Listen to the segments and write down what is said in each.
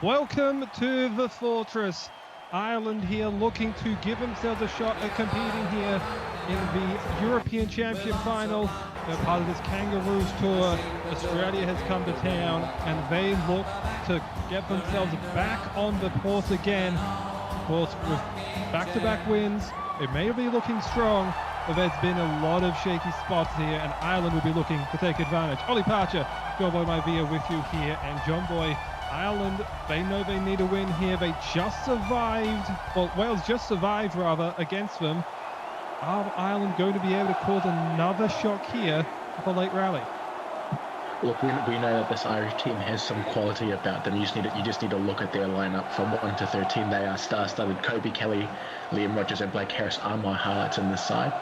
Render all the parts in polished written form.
Welcome to the Fortress. Ireland here looking to give themselves a shot at competing here in the European Championship final. They're part of this Kangaroos tour. Australia has come to town and they look to get themselves back on the course again. Of course, with back-to-back wins, they may be looking strong, but there's been a lot of shaky spots here and Ireland will be looking to take advantage. Ollie Parcher, John Boy Maivia with you here, and John Boy, Ireland, they know they need a win here. They just survived, well, Wales just survived rather against them. Are Ireland going to be able to cause another shock here at the late rally? Look, we know that this Irish team has some quality about them. You just need to look at their lineup from 1 to 13. They are star-studded. Kobe Kelly, Liam Rogers, and Blake Harris are my highlights in this side.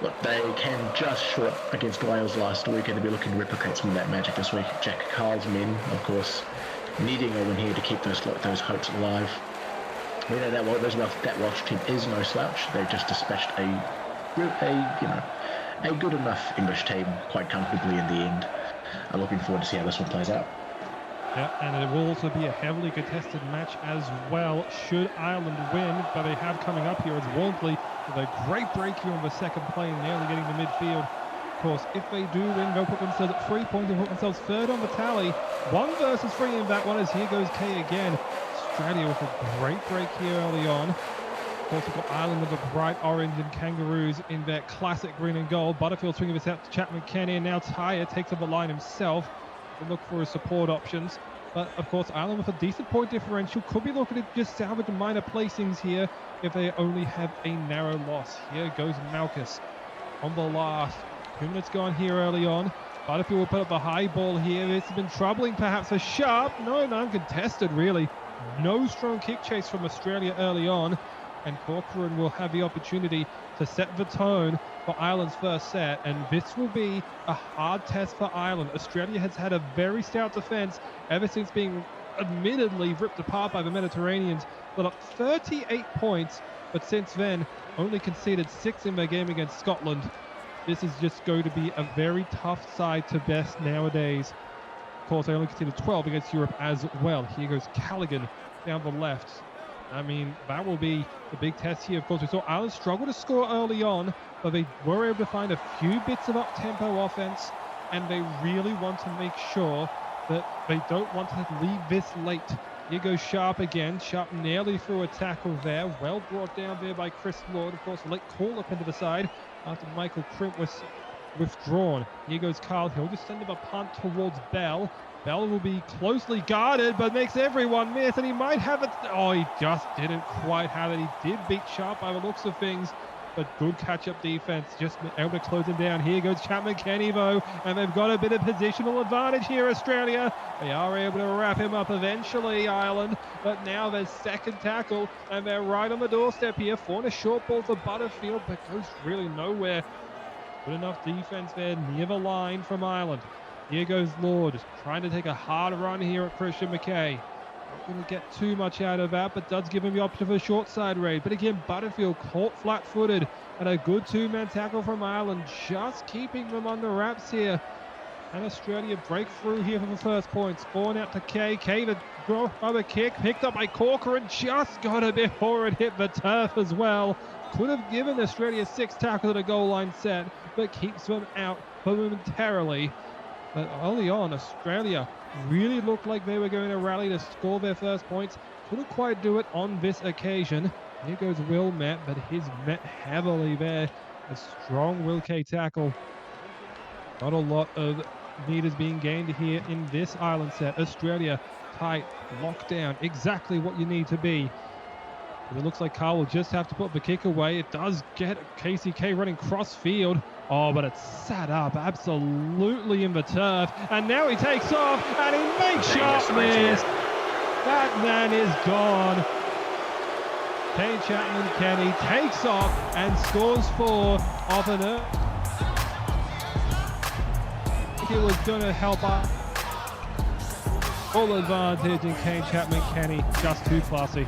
Look, they came just short against Wales last week, and they'll be looking to replicate some of that magic this week. Jack Carl's men, of course, needing a win here to keep those hopes alive. We know that Welsh team is no slouch. They've just dispatched a good enough English team quite comfortably in the end. I'm looking forward to see how this one plays out. Yeah, and it will also be a heavily contested match as well, should Ireland win, but they have coming up here as Wardley with a great break here on the second play, nearly getting to midfield. Of course, if they do win, they'll put themselves at 3 points and put themselves third on the tally. 1 versus 3 in that one, as here goes Kay again. Australia with a great break here early on. Of course, we've got Ireland with the bright orange and Kangaroos in their classic green and gold. Butterfield swinging this out to Chapman Kenny, and now Tyre takes up the line himself to look for his support options. But of course, Ireland with a decent point differential could be looking to just salvage minor placings here if they only have a narrow loss. Here goes Malchus on the last 2 minutes gone here early on. Butterfield will put up the high ball here. This has been troubling perhaps for Sharp. No, uncontested really. No strong kick chase from Australia early on. And Corcoran will have the opportunity to set the tone for Ireland's first set, and this will be a hard test for Ireland. Australia has had a very stout defense ever since being admittedly ripped apart by the Mediterraneans. Put up 38 points, but since then only conceded 6 in their game against Scotland. This is just going to be a very tough side to best nowadays. Of course, they only conceded 12 against Europe as well. Here goes Callaghan down the left. I mean, that will be the big test here. Of course, we saw Ireland struggle to score early on, but they were able to find a few bits of up-tempo offense, and they really want to make sure that they don't want to leave this late. Here goes Sharp again. Sharp nearly through a tackle there. Well brought down there by Chris Lord. Of course, a late call up into the side after Michael Crimp was withdrawn. Here goes Carl Hill, just sending a punt towards Bell. Bell will be closely guarded, but makes everyone miss, and he might have it. Oh, he just didn't quite have it. He did beat Sharp by the looks of things, but good catch-up defense, just able to close him down. Here goes Chapman Kenny, though, and they've got a bit of positional advantage here, Australia. They are able to wrap him up eventually, Ireland, but now there's second tackle, and they're right on the doorstep here. Fawn a short ball for Butterfield, but goes really nowhere. Good enough defense there near the line from Ireland. Here goes Lord, trying to take a hard run here at Christian McKay. Not going to get too much out of that, but does give him the option for a short side raid. But again, Butterfield caught flat-footed, and a good 2-man tackle from Ireland, just keeping them on the wraps here. And Australia break through here for the first points. Spawn out to Kay. Kay, the other kick, picked up by Corcoran, just got it before it hit the turf as well. Could have given Australia 6 tackles at a goal line set, but keeps them out momentarily. But early on, Australia really looked like they were going to rally to score their first points. Couldn't quite do it on this occasion. Here goes Will Met, but he's met heavily there. A strong Will K tackle. Not a lot of meters being gained here in this Ireland set. Australia tight, locked down, exactly what you need to be. But it looks like Carl will just have to put the kick away. It does get KCK running cross field. Oh, but it's sat up absolutely in the turf. And now he takes off and he makes Sharp miss. That man is gone. Kane Chapman Kenny takes off and scores 4 off an earth. I think it was going to help out. Full advantage in Kane Chapman Kenny, just too classy.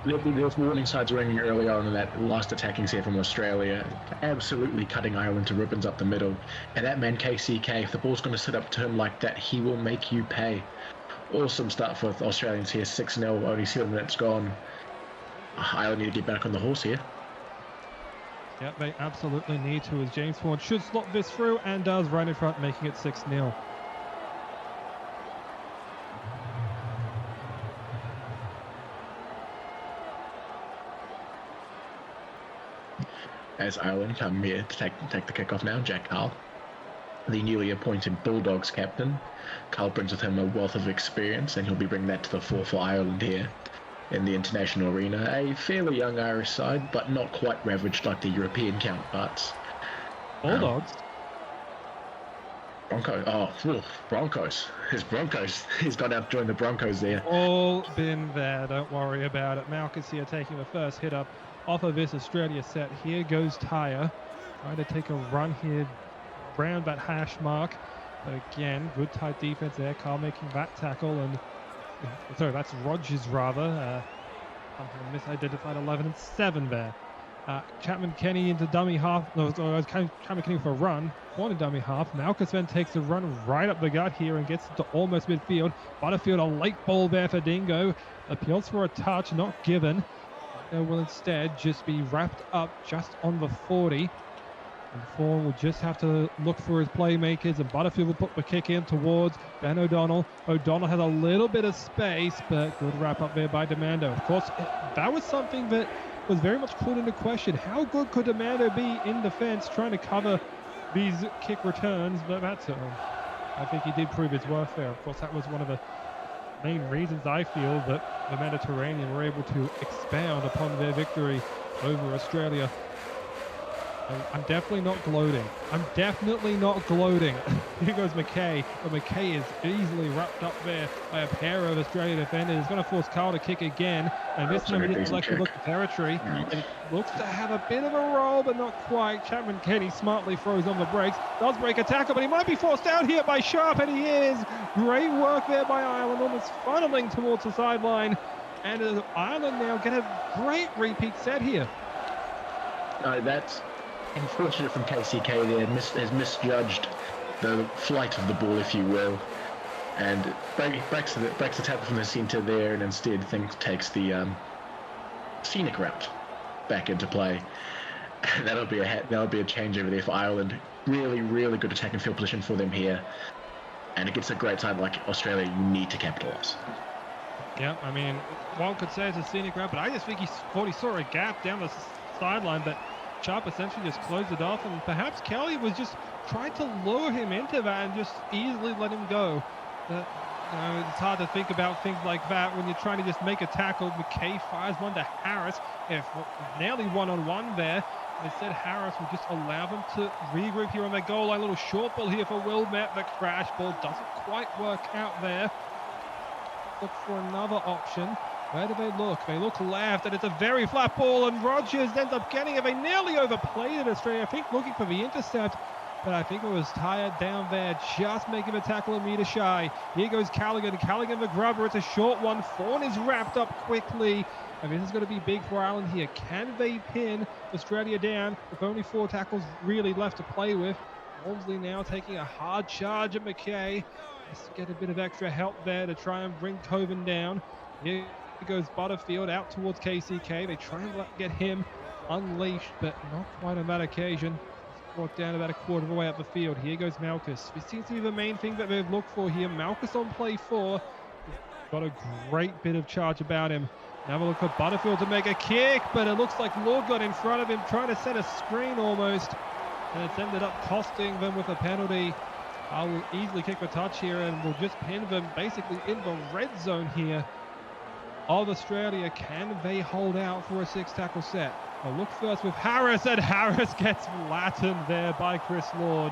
There's warning signs ringing early on in that last attacking set from Australia, absolutely cutting Ireland to ribbons up the middle. And that man KCK, if the ball's going to sit up to him like that, he will make you pay. Awesome start for Australians here, 6-0, only 7 minutes gone. Ireland need to get back on the horse here. Yep, they absolutely need to, as James Ford should slot this through and does right in front, making it 6-0. As Ireland come here to take the kickoff now, Jack Carl, the newly appointed Bulldogs captain. Carl brings with him a wealth of experience, and he'll be bringing that to the fore for Ireland here in the international arena. A fairly young Irish side, but not quite ravaged like the European counterparts. Bulldogs? Broncos. His Broncos. He's gone out to join the Broncos there. All been there, don't worry about it. Malchus here taking the first hit up off of this Australia set. Here goes Tyre, trying to take a run here around that hash mark. But again, good tight defense there. Carl making that tackle, and sorry, that's Rogers rather. Misidentified 11 and 7 there. Chapman Kenny into dummy half. No, Chapman Kenny for a run. One in dummy half. Malchus then takes a run right up the gut here and gets to almost midfield. Butterfield, a late ball there for Dingo. Appeals for a touch, not given. Will instead just be wrapped up just on the 40. And Fawn will just have to look for his playmakers, and Butterfield will put the kick in towards Ben O'Donnell. O'Donnell has a little bit of space, but good wrap up there by Demando. Of course, that was something that was very much called into question. How good could Demando be in defense trying to cover these kick returns? But that's I think he did prove his worth there. Of course, that was one of the main reasons I feel that the Mediterranean were able to expound upon their victory over Australia. I'm definitely not gloating. Here goes McKay, but McKay is easily wrapped up there by a pair of Australian defenders. It's going to force Carl to kick again, and this time he didn't like to look at territory. It looks to have a bit of a roll, but not quite. Chapman Kenny smartly throws on the brakes, does break a tackle, but he might be forced out here by Sharp, and he is. Great work there by Ireland, almost funneling towards the sideline, and Ireland now get a great repeat set here. That's unfortunate from KCK there, has misjudged the flight of the ball, if you will, and breaks the tackle from the centre there, and instead takes the scenic route back into play. That'll be a change over there for Ireland. Really, really good attack and field position for them here, and against a great side like Australia, you need to capitalise. Yeah, I mean, one could say it's a scenic route, but I just think he thought he saw a gap down the sideline, but Sharp essentially just closed it off, and perhaps Kelly was just trying to lure him into that and just easily let him go. But, it's hard to think about things like that when you're trying to just make a tackle. McKay fires one to Harris, nearly one-on-one there. Instead, Harris will just allow them to regroup here on their goal line. A little short ball here for Wilmette. The crash ball doesn't quite work out there. Look for another option. Where do they look? They look left, and it's a very flat ball, and Rogers ends up getting it. They nearly overplayed it, Australia, I think, looking for the intercept, but I think it was tired down there, just making the tackle a metre shy. Here goes Callaghan the grubber. It's a short one. Fawn is wrapped up quickly, and this is going to be big for Ireland here. Can they pin Australia down with only 4 tackles really left to play with? Walmsley now taking a hard charge at McKay. Let's get a bit of extra help there to try and bring Coven down. Here goes Butterfield out towards KCK. They try and get him unleashed, but not quite on that occasion. It's brought down about a quarter of the way up the field. Here goes Malchus. This seems to be the main thing that they've looked for here. Malchus on play 4. Got a great bit of charge about him. Now we'll look for Butterfield to make a kick, but it looks like Lord got in front of him, trying to set a screen almost, and it's ended up costing them with a penalty. I will easily kick the touch here, and we'll just pin them basically in the red zone here of Australia. Can they hold out for a 6-tackle set? I'll look first with Harris, and Harris gets flattened there by Chris Lord.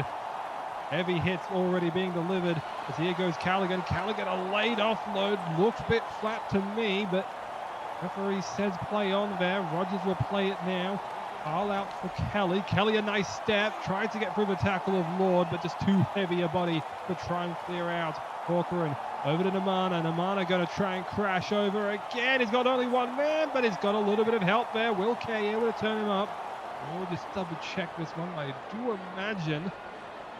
Heavy hits already being delivered as here goes Callaghan. Callaghan, a late offload, looks a bit flat to me, but referee says play on there. Rogers will play it now. All out for Kelly. Kelly, a nice step, tried to get through the tackle of Lord, but just too heavy a body to try and clear out. Corcoran over to Namana. Namana going to try and crash over again. He's got only one man, but he's got a little bit of help there. Will Kay able to turn him up? We'll just double check this one. I do imagine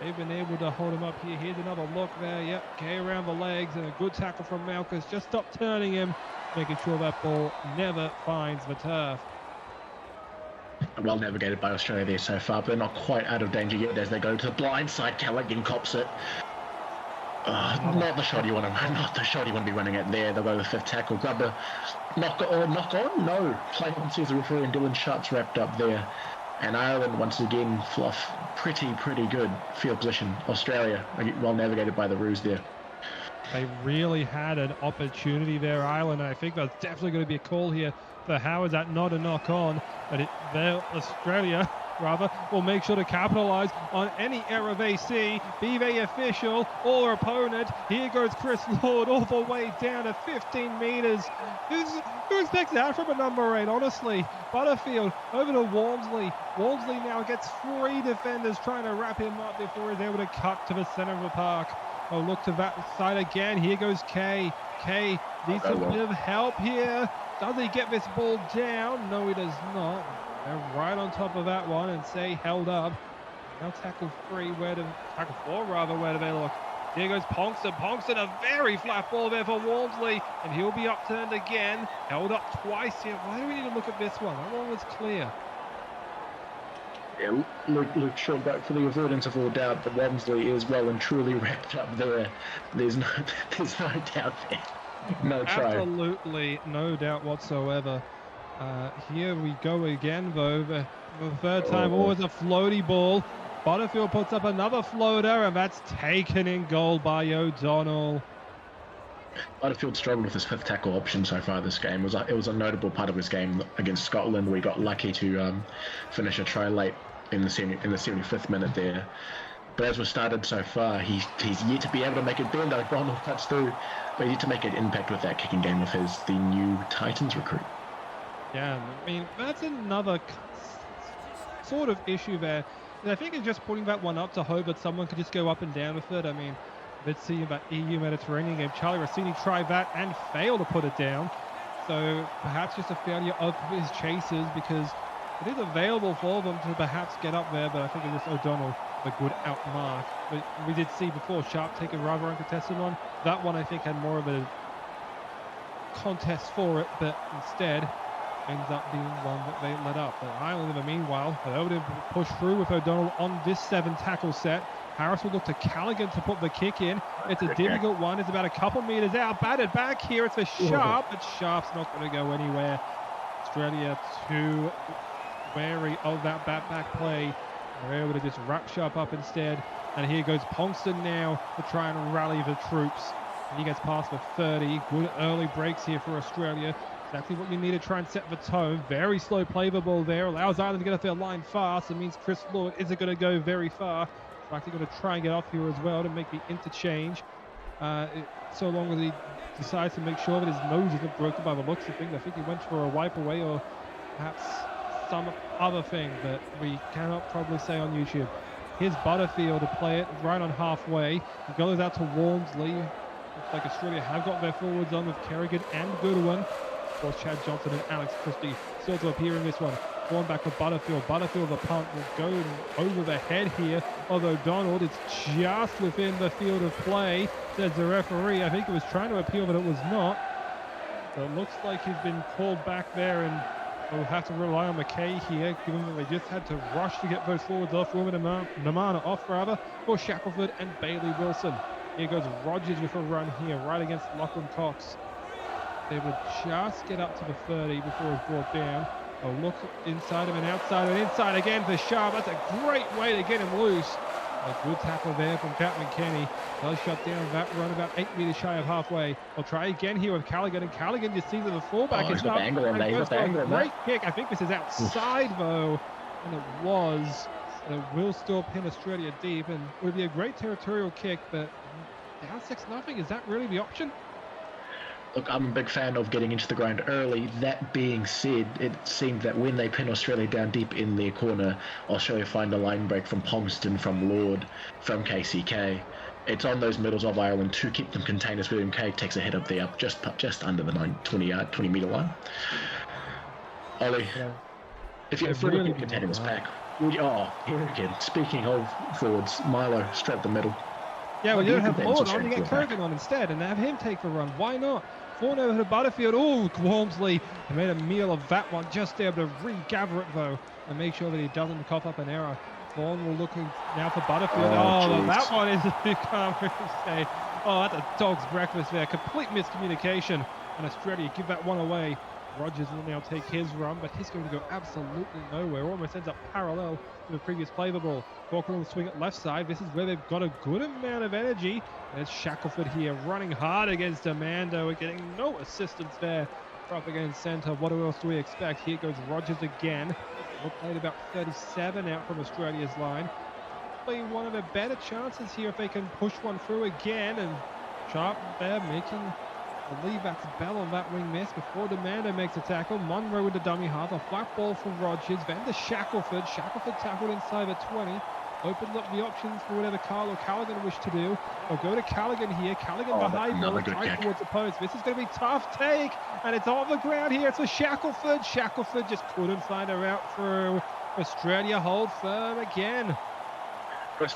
They've been able to hold him up here. Here's another look there. Yep, Kay around the legs and a good tackle from Malchus. Just stop turning him, making sure that ball never finds the turf. Well navigated by Australia there so far, but they're not quite out of danger yet as they go to the blind side. Callaghan cops it. Not the shot you want to, not the shot you want to be running at there. They'll go to the fifth tackle. Grubber, knock on. No, play on, says the referee, and Dylan Sharp's wrapped up there. And Ireland once again fluff pretty good field position. Australia well navigated by the Roos there. They really had an opportunity there, Ireland, and I think that's definitely going to be a call here for Howard. That not a knock on, but Australia will make sure to capitalize on any error they see, be they official or opponent. Here goes Chris Lord all the way down to 15 meters. Who expects that from a number 8, honestly? Butterfield over to Walmsley. Walmsley now gets 3 defenders trying to wrap him up before he's able to cut to the center of the park. Oh, look to that side again. Here goes Kay. Kay needs a bit of help here. Does he get this ball down? No, he does not. They're right on top of that one and say held up. Now tackle 4, where do they look? Here goes Ponkston. Ponkston, a very flat ball there for Walmsley, and he'll be upturned again. Held up twice here. Why do we need to look at this one? That one was clear. Yeah, Luke showed back for the avoidance of all doubt, but Walmsley is well and truly wrapped up there. There's no doubt there. No try. Absolutely no doubt whatsoever. Here we go again, though. The third time, always a floaty ball. Butterfield puts up another floater, and that's taken in goal by O'Donnell. Butterfield struggled with his fifth tackle option so far this game. It was a notable part of his game against Scotland. We got lucky to finish a try late in the 75th minute there. But as we've started so far, he's yet to be able to make it bend. O'Donnell cuts through, but yet to make an impact with that kicking game of his, the new Titans recruit. Yeah, I mean, that's another sort of issue there. And I think it's just putting that one up to hope that someone could just go up and down with it. I mean, let's see about EU Mediterranean game. Charlie Rossini tried that and failed to put it down. So perhaps just a failure of his chases, because it is available for them to perhaps get up there, but I think it was O'Donnell a good outmark. But we did see before Sharp take a rather uncontested one. That one I think had more of a contest for it, but instead ends up being one that they let up. But Ireland, in the meanwhile, are able to push through with O'Donnell on this 7 tackle set. Harris will look to Callaghan to put the kick in. It's a difficult one. It's about a couple meters out. Batted back here. It's for Sharp, but Sharp's not going to go anywhere. Australia too wary of that back play. They're able to just wrap Sharp up instead. And here goes Ponkston now to try and rally the troops. And he gets past the 30. Good early breaks here for Australia. Exactly what you need to try and set the tone. Very slow play the ball there. Allows Ireland to get off their line fast. It means Chris Lord isn't going to go very far. He's actually going to try and get off here as well to make the interchange. So long as he decides to make sure that his nose isn't broken by the looks of things. I think he went for a wipe away or perhaps some other thing that we cannot probably say on YouTube. Here's Butterfield to play it right on halfway. He goes out to Walmsley. Looks like Australia have got their forwards on with Kerrigan and Goodwin. Of course, Chad Johnson and Alex Christie still to appear in this one. Going back with Butterfield. Butterfield, the punt, will go over the head here of O'Donnell. It's just within the field of play, says the referee. I think he was trying to appeal, but it was not. So it looks like he's been called back there, and we'll have to rely on McKay here, given that they just had to rush to get those forwards off. Ruben Namana off, for Shackelford and Bailey Wilson. Here goes Rogers with a run here, right against Lachlan Cox. They would just get up to the 30 before it's brought down. A look inside him and outside and inside again for Sharp. That's a great way to get him loose. A good tackle there from Chapman Kenny. Does shut down that run about 8 meters shy of halfway. We'll try again here with Callaghan, and Callaghan just sees that the fullback is up. Great kick. I think this is outside though, and it was. And it will still pin Australia deep, and it would be a great territorial kick, but down 6-0. Is that really the option? Look, I'm a big fan of getting into the ground early. That being said, it seemed that when they pin Australia down deep in their corner, Australia find a line break from Ponkston, from Lord, from KCK. It's on those middles of Ireland to keep them contained as William Kay takes a head up there, just under the 20 meter line. Ollie, if you're really containing this pack, Oh, here again. Speaking of forwards, Milo straight the middle. Yeah, What we do you don't think have that Lord on to straight get fullback? Kogan on instead and have him take the run. Why not? Fawn over to Butterfield. Oh, Wormsley made a meal of that one. Just able to regather it though and make sure that he doesn't cough up an error. Fawn will look now for Butterfield. Oh, Oh, that jeez. one is, you can't really say. Oh, that's a dog's breakfast there. Complete miscommunication. And Australia give that one away. Rogers will now take his run, but he's going to go absolutely nowhere. Almost ends up parallel to the previous play the ball. Corcoran will swing it left side. This is where they've got a good amount of energy. There's Shackelford here running hard against Amando. We're getting no assistance there. Up against centre. What else do we expect? Here goes Rogers again. We'll play at about 37 out from Australia's line. Probably one of their better chances here if they can push one through again. And Sharp there making, I believe that's Bell on that wing miss before Demando makes a tackle. Monroe with the dummy half. A flat ball for Rogers. Then to Shackelford. Shackelford tackled inside the 20. Opens up the options for whatever Carl or Callaghan wish to do. They'll go to Callaghan here. Callaghan Oh, behind ball, another good tight kick. towards opponents. This is going to be tough take, and it's on the ground here. It's for Shackelford. Shackelford just couldn't find a route through. Australia hold firm again.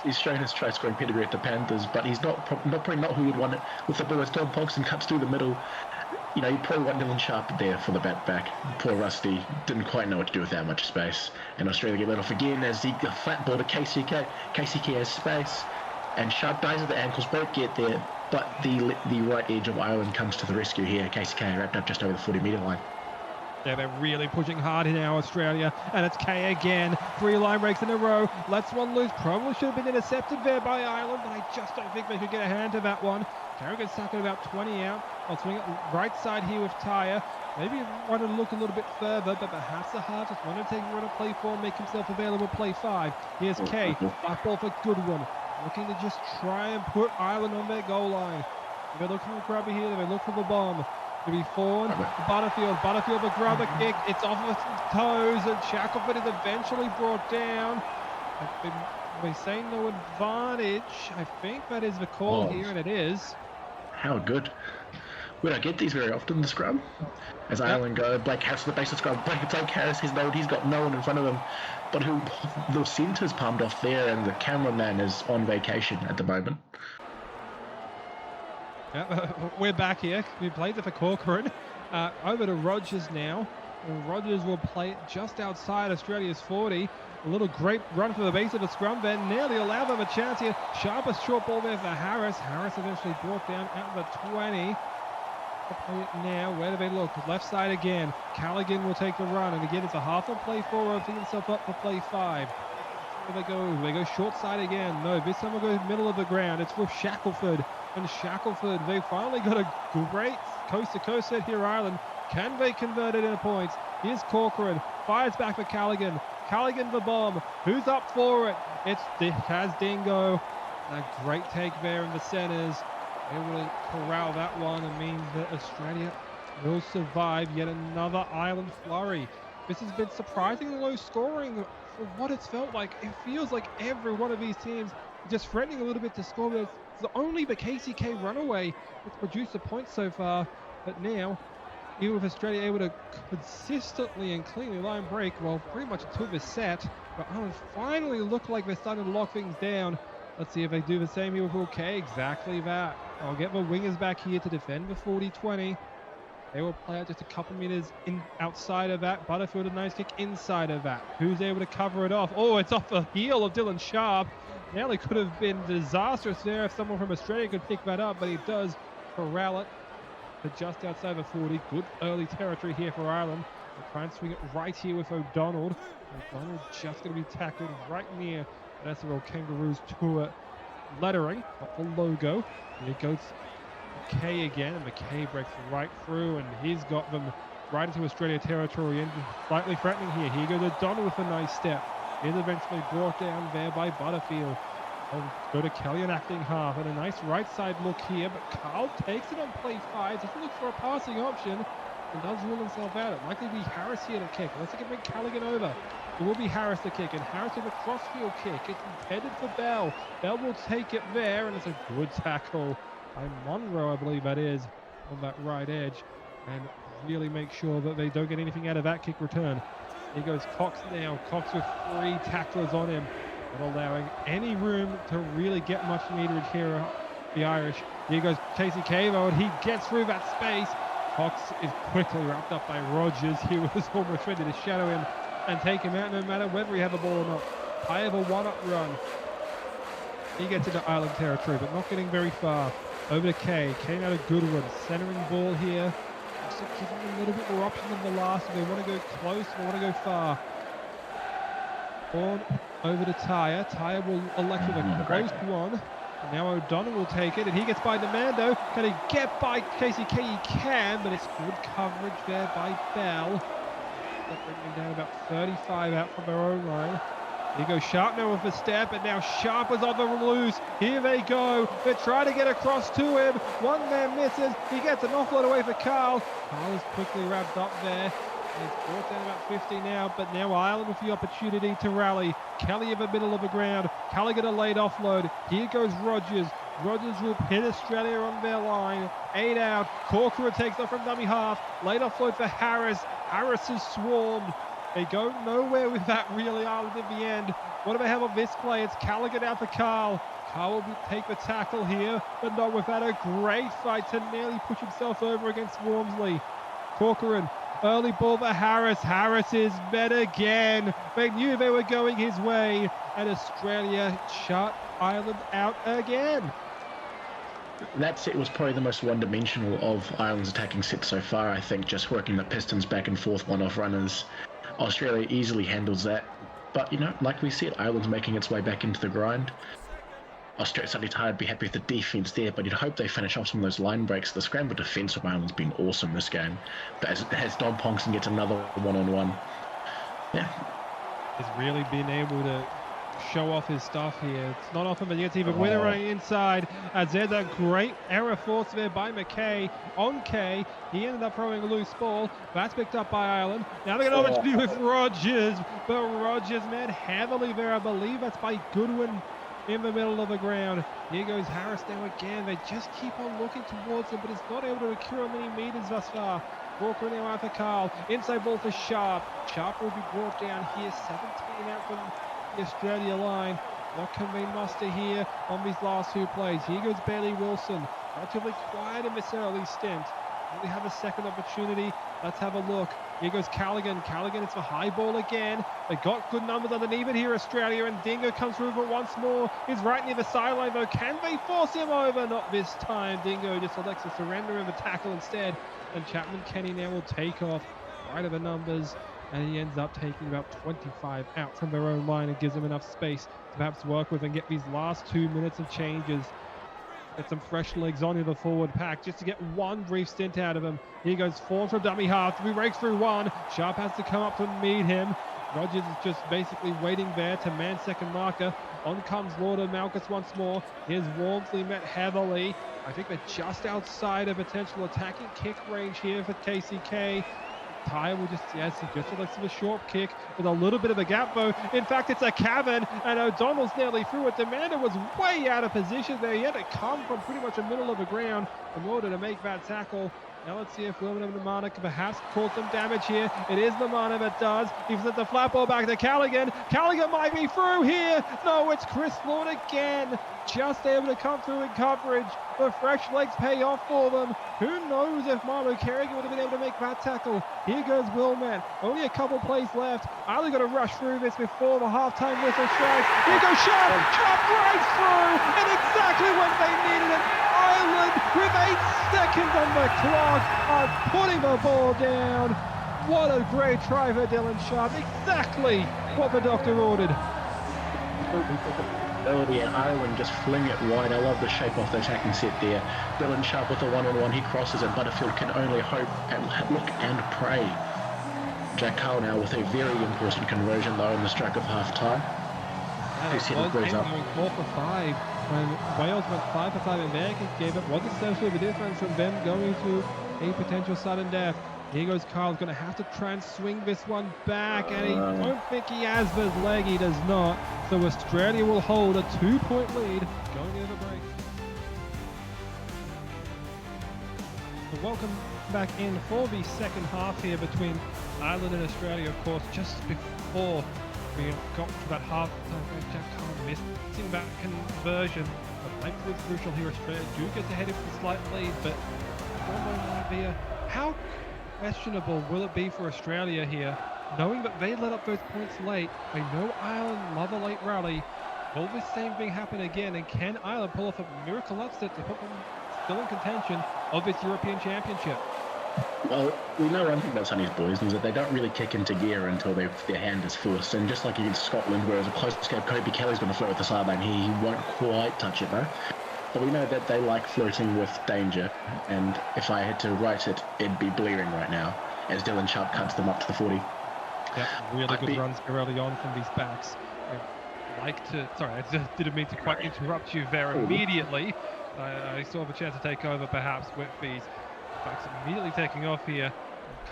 He's shown his try scoring pedigree at the Panthers, but he's probably not who you'd want it with the ball as Tom Pogson cuts through the middle. You know, you probably want Dylan Sharp there for the back. Poor Rusty didn't quite know what to do with that much space. And Australia get let off again as he a flat ball to KCK. KCK has space, and Sharp dies at the ankles, won't get there. But the right edge of Ireland comes to the rescue here. KCK wrapped up just over the 40-metre line. Yeah, they're really pushing hard in now, Australia. And it's K again. 3 line breaks in a row. Lets one loose. Probably should have been intercepted there by Ireland, but I just don't think they could get a hand to that one. Carrigan's stuck at about 20 out. I'll swing it right side here with Tyre. Maybe want to look a little bit further, but perhaps the half just wanted to take a run of play 4 and make himself available play 5. Here's K. Flat ball for Goodwin. Looking to just try and put Ireland on their goal line. They're looking for grubber here. They look for the bomb. To be Fawn, Butterfield the grubber kick, it's off of his toes, and Shackelford is eventually brought down. We're saying no advantage. I think that is the call here, and it is. How good. We don't get these very often, the scrum. As Ireland go, Blake Harris to the base of scrum. Blake Harris, he's got no one in front of him. But who the centre's palmed off there, and the cameraman is on vacation at the moment. Yeah, we're back here. We played it for Corcoran. Over to Rogers now. And Rogers will play it just outside Australia's 40. A little great run for the base of the scrum then. Nearly allow them a chance here. Sharpest short ball there for Harris. Harris eventually brought down at the 20. Play it now. Where do they look? Left side again. Callaghan will take the run. And again, it's a half of play 4, opening himself up for play 5. Where they go? They go short side again. No, this time we'll go middle of the ground. It's with Shackelford. And Shackelford, they finally got a great coast-to-coast set here, Ireland. Can they convert it into points? Here's Corcoran. Fires back for Callaghan. Callaghan the bomb. Who's up for it? It's Kaz Dingo. A great take there in the centres. Able to corral that one. It means that Australia will survive yet another Ireland flurry. This has been surprisingly low scoring for what it's felt like. It feels like every one of these teams just threatening a little bit to score. But it's only the KCK runaway that's produced a point so far. But now, even with Australia able to consistently and cleanly line break, well, pretty much until this set, but Ireland finally look like they're starting to lock things down. Let's see if they do the same here with OK. Exactly that. I'll get the wingers back here to defend the 40-20. They will play out just a couple meters outside of that. Butterfield, a nice kick inside of that. Who's able to cover it off? Oh, it's off the heel of Dylan Sharp. Nearly could have been disastrous there if someone from Australia could pick that up, but he does corral it to just outside the 40. Good early territory here for Ireland. They'll try and swing it right here with O'Donnell. O'Donnell just going to be tackled right near the SRL Kangaroos tour lettering, not the logo. Here goes McKay again, and McKay breaks right through, and he's got them right into Australia territory and slightly threatening here. Here goes O'Donnell with a nice step. He's eventually brought down there by Butterfield. They'll go to Kelly and acting half, and a nice right side look here, but Carl takes it on play 5, doesn't look for a passing option, and does rule himself out. It likely be Harris here to kick. Unless they can bring Callaghan over. It will be Harris to kick, and Harris with a crossfield kick. It's intended for Bell. Bell will take it there, and it's a good tackle by Monroe, I believe that is, on that right edge, and really make sure that they don't get anything out of that kick return. Here goes Cox now. Cox with 3 tacklers on him, not allowing any room to really get much meterage here. The Irish. Here goes Casey Cavo, and he gets through that space. Cox is quickly wrapped up by Rogers. He was almost ready to shadow him and take him out no matter whether he had the ball or not. I have a 1-up run. He gets into Ireland territory, but not getting very far. Over to Kay. Kay out of Goodwin. Centering ball here. Also giving them a little bit more option than the last. If they want to go close, they want to go far. On over to Tyre. Tyre will elect with a close one. And now O'Donnell will take it, and he gets by Demando. Can he get by Casey Kay? He can, but it's good coverage there by Bell. That bringing him down about 35 out from their own line. Here goes Sharp now with a step, and now Sharp is on the loose. Here they go. They try to get across to him. One man misses. He gets an offload away for Carl. Carl is quickly wrapped up there. He's brought down about 50 now, but now Ireland with the opportunity to rally. Kelly in the middle of the ground. Callaghan a late offload. Here goes Rogers. Rogers will pin Australia on their line. 8 out. Corcoran takes off from dummy half. Late offload for Harris. Harris is swarmed. They go nowhere with that really, Ireland in the end. What do they have on this play? It's Callaghan out for Carl. Carl will take the tackle here, but not without a great fight to nearly push himself over against Wormsley. Corcoran. Early ball for Harris. Harris is met again. They knew they were going his way, and Australia shut Ireland out again. That set was probably the most one-dimensional of Ireland's attacking sets so far, I think, just working the Pistons back and forth one-off runners. Australia easily handles that. But, like we said, Ireland's making its way back into the grind. Australia suddenly tired, be happy with the defence there, but you'd hope they finish off some of those line breaks. The scramble defence of Ireland's been awesome this game. But as Don Pongson gets another one-on-one, He's really been able to show off his stuff here. It's not often, but he gets even winner running inside. As there's a great error forced there by McKay on Kay. He ended up throwing a loose ball. That's picked up by Ireland. Now they got an opportunity with Rogers, but Rogers met heavily there. I believe that's by Goodwin in the middle of the ground. Here goes Harris now again. They just keep on looking towards him, but it's not able to accrue many meters thus far. Walker now out for Carl. Inside ball for Sharp. Sharp will be brought down here. 17 out from the Australia line. What can they muster here on these last 2 plays? Here goes Bailey Wilson. Relatively quiet in this early stint. We have a second opportunity. Let's have a look. Here goes Callaghan. Callaghan, it's a high ball again. They got good numbers underneath it here, Australia, and Dingo comes through but once more. He's right near the sideline though. Can they force him over? Not this time. Dingo just elects to surrender in the tackle instead. And Chapman Kenny now will take off right of the numbers, and he ends up taking about 25 out from their own line and gives them enough space to perhaps work with and get these last 2 minutes of changes. Get some fresh legs on in the forward pack just to get one brief stint out of him. Here goes Fawn from dummy half. We break through one. Sharp has to come up to meet him. Rogers is just basically waiting there to man second marker. On comes Lord of Malchus once more. Here's Walmsley met heavily. I think they're just outside of potential attacking kick range here for KCK. Tyre will just elects a short kick with a little bit of a gap though. In fact, it's a cabin, and O'Donnell's nearly through it. Demander was way out of position there. He had to come from pretty much the middle of the ground in order to make that tackle. Now let's see if William Namana can perhaps cause some damage here. It is Namana that does. He sends the flat ball back to Callaghan. Callaghan might be through here. No, it's Chris Lord again. Just able to come through in coverage. The fresh legs pay off for them. Who knows if Marlo Kerrigan would have been able to make that tackle. Here goes Willman. Only a couple plays left. Ireland got to rush through this before the halftime whistle strikes. Here goes Sharp. Sharp right through. And exactly when they needed it. Ireland, with 8 seconds on the clock, are putting the ball down. What a great try for Dylan Sharp. Exactly what the doctor ordered. And Ireland just fling it wide. I love the shape of the attacking set there. Dylan Sharp with a one-on-one. He crosses it. Butterfield can only hope and look and pray. Jack Carl now with a very important conversion though in the stroke of half-time. Going 4 for 5 when Wales went 5 for 5 in their kick game. It was essentially the difference from them going to a potential sudden death. Here goes Carl's going to have to try and swing this one back, and I don't think he has the leg. He does not. So Australia will hold a 2-point lead going into the break. So welcome back in for the second half here between Ireland and Australia, of course, just before we got to that half time. Jack Carr missing that conversion. But thankfully it's crucial here. Australia do get ahead of the slight lead, but how questionable will it be for Australia here, knowing that they let up those points late? They know Ireland love a late rally. Will the same thing happen again, and can Ireland pull off a miracle upset to put them still in contention of its European Championship? Well, we know one thing about Sonny's boys is that they don't really kick into gear until their hand is forced. And just like against Scotland, where it was a close escape, Kobe Kelly's going to flirt with the sideline. He won't quite touch it though. But we know that they like flirting with danger. And if I had to write it, it'd be bleeding right now as Dylan Sharp cuts them up to the 40. Yeah, really good runs early on from these backs. Sorry, I just didn't mean to quite interrupt you there immediately. I still have a chance to take over perhaps with these backs immediately taking off here.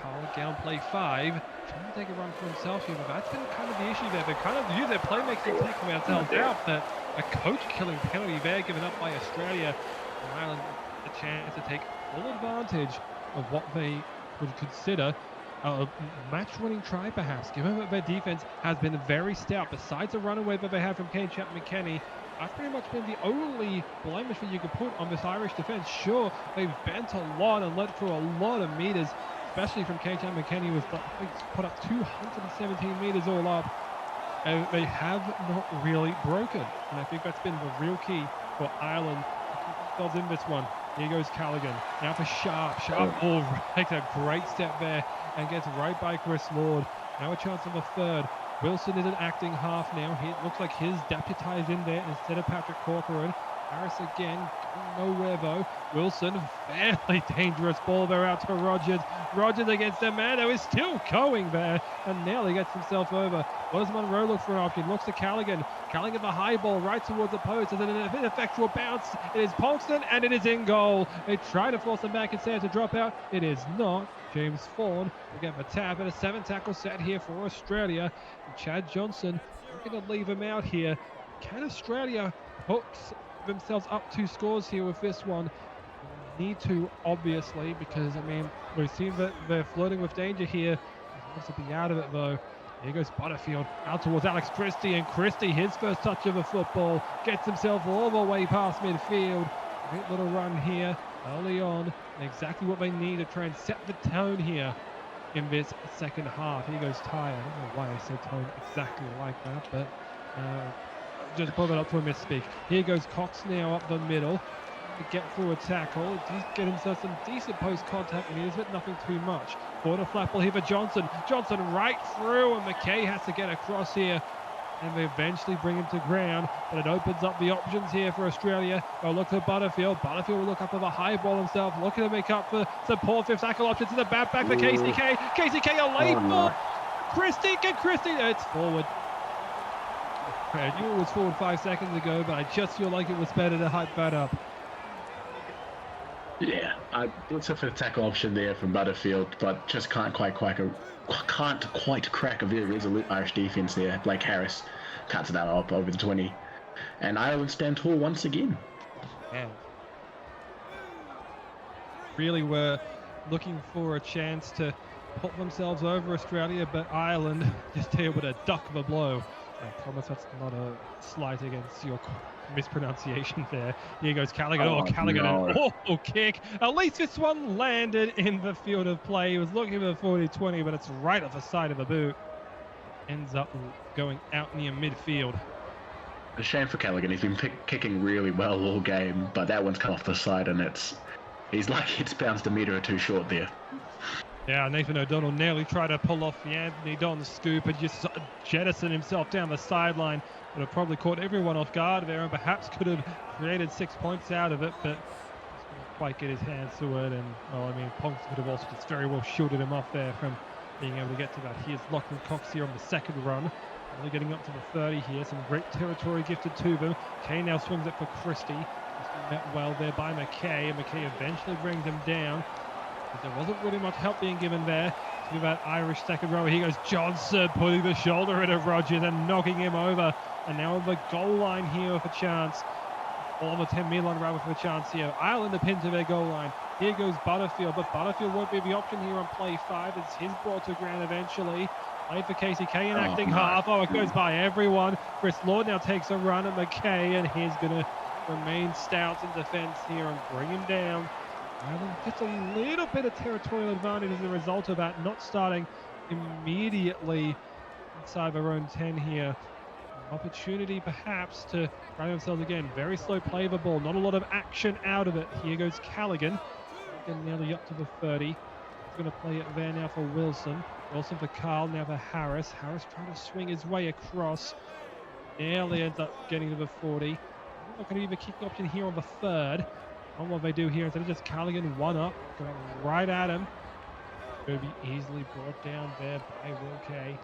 Carl Gown play 5, trying to take a run for himself here, but that's been kind of the issue there. They've kind of used their playmakers to take themselves out. That a coach-killing penalty there given up by Australia. And Ireland a chance to take full advantage of what they would consider a match-winning try, perhaps, given that their defense has been very stout. Besides the runaway that they have from Kane Chapman-Kenny, that's pretty much been the only blemish that you could put on this Irish defense. Sure, they've bent a lot and let through a lot of meters, especially from Kane Chapman-Kenny, with put up 217 meters all up. And they have not really broken, and I think that's been the real key for Ireland to keep themselves in this one. Here goes Callaghan, now for Sharp. Sharp takes a great step there and gets right by Chris Lord. Now a chance on the third. Wilson is an acting half now. He looks like his deputised in there instead of Patrick Corcoran. Harris again, going nowhere though. Wilson, fairly dangerous ball there out to Rogers. Rogers against the man who is still going there and nearly gets himself over. What does Monroe look for an option? Looks to Callaghan. Callaghan the high ball right towards the post. As an ineffectual bounce. It is Ponkston and it is in goal. They try to force him back instead to drop out. It is not. James Fawn will get the tap and a 7-tackle set here for Australia. And Chad Johnson, we're going to leave him out here. Can Australia hooks themselves up 2 scores here with this one? Need to, obviously, because I mean we've seen that they're flirting with danger here. He wants to be out of it though. Here goes Butterfield out towards Alex Christie, and Christie, his first touch of a football, gets himself all the way past midfield. Great little run here early on, and exactly what they need to try and set the tone here in this second half. Here goes Ty. I don't know why I said tone exactly like that, but just put it up to a misspeak. Here goes Cox now up the middle to get through a tackle. He's getting himself some decent post-contact meters, but nothing too much. Quarter flapple here for Johnson. Johnson right through, and McKay has to get across here. And they eventually bring him to ground, but it opens up the options here for Australia. They'll look to Butterfield. Butterfield will look up for the high ball himself, looking to make up for some poor fifth tackle options in the back for KCK. KCK a late ball. Christie, it's forward. I knew it was forward 5 seconds ago, but I just feel like it was better to hype that up. Yeah, it's a for tackle option there from Butterfield, but just can't quite crack a very resolute Irish defence there. Blake Harris cuts that up over the 20, and Ireland stand tall once again. Man, really were looking for a chance to put themselves over Australia, but Ireland just able to duck the blow. I promise that's not a slight against your mispronunciation there. Here goes Callaghan. Callaghan, no. An awful kick. At least this one landed in the field of play. He was looking for the 40-20, but it's right off the side of the boot. Ends up going out near midfield. A shame for Callaghan. He's been kicking really well all game, but that one's come off the side, and he's like it's bounced a metre or two short there. Yeah, Nathan O'Donnell nearly tried to pull off the Anthony Don scoop and just jettisoned himself down the sideline. Would have probably caught everyone off guard there and perhaps could have created 6 points out of it, but just couldn't quite get his hands to it. And, well, I mean, Ponks could have also just very well shielded him off there from being able to get to that. Here's Lachlan Cox here on the second run. Really getting up to the 30 here. Some great territory gifted to them. Kane now swings it for Christie. Just met well there by McKay, and McKay eventually brings him down. But there wasn't really much help being given there to that Irish second row. Here goes Johnson putting the shoulder into Rogers and knocking him over. And now on the goal line here with a chance. on the 10-metre line rather for a chance here. Ireland a pin to their goal line. Here goes Butterfield, but Butterfield won't be the option here on play 5. It's his ball to ground eventually. Play for KCK in acting half. Oh, it goes by everyone. Chris Lord now takes a run at McKay, and he's going to remain stout in defence here and bring him down. Ireland gets a little bit of territorial advantage as a result of that, not starting immediately inside their own 10 here. An opportunity perhaps to try themselves again. Very slow play of the ball, not a lot of action out of it. Here goes Callaghan. Again, nearly up to the 30. He's going to play it there now for Wilson. Wilson for Carl, now for Harris. Harris trying to swing his way across. Nearly ends up getting to the 40. Not going to be the kicking option here on the 3rd. On what they do here, instead of just Callaghan one up, going right at him. Going to be easily brought down there by Will Kay.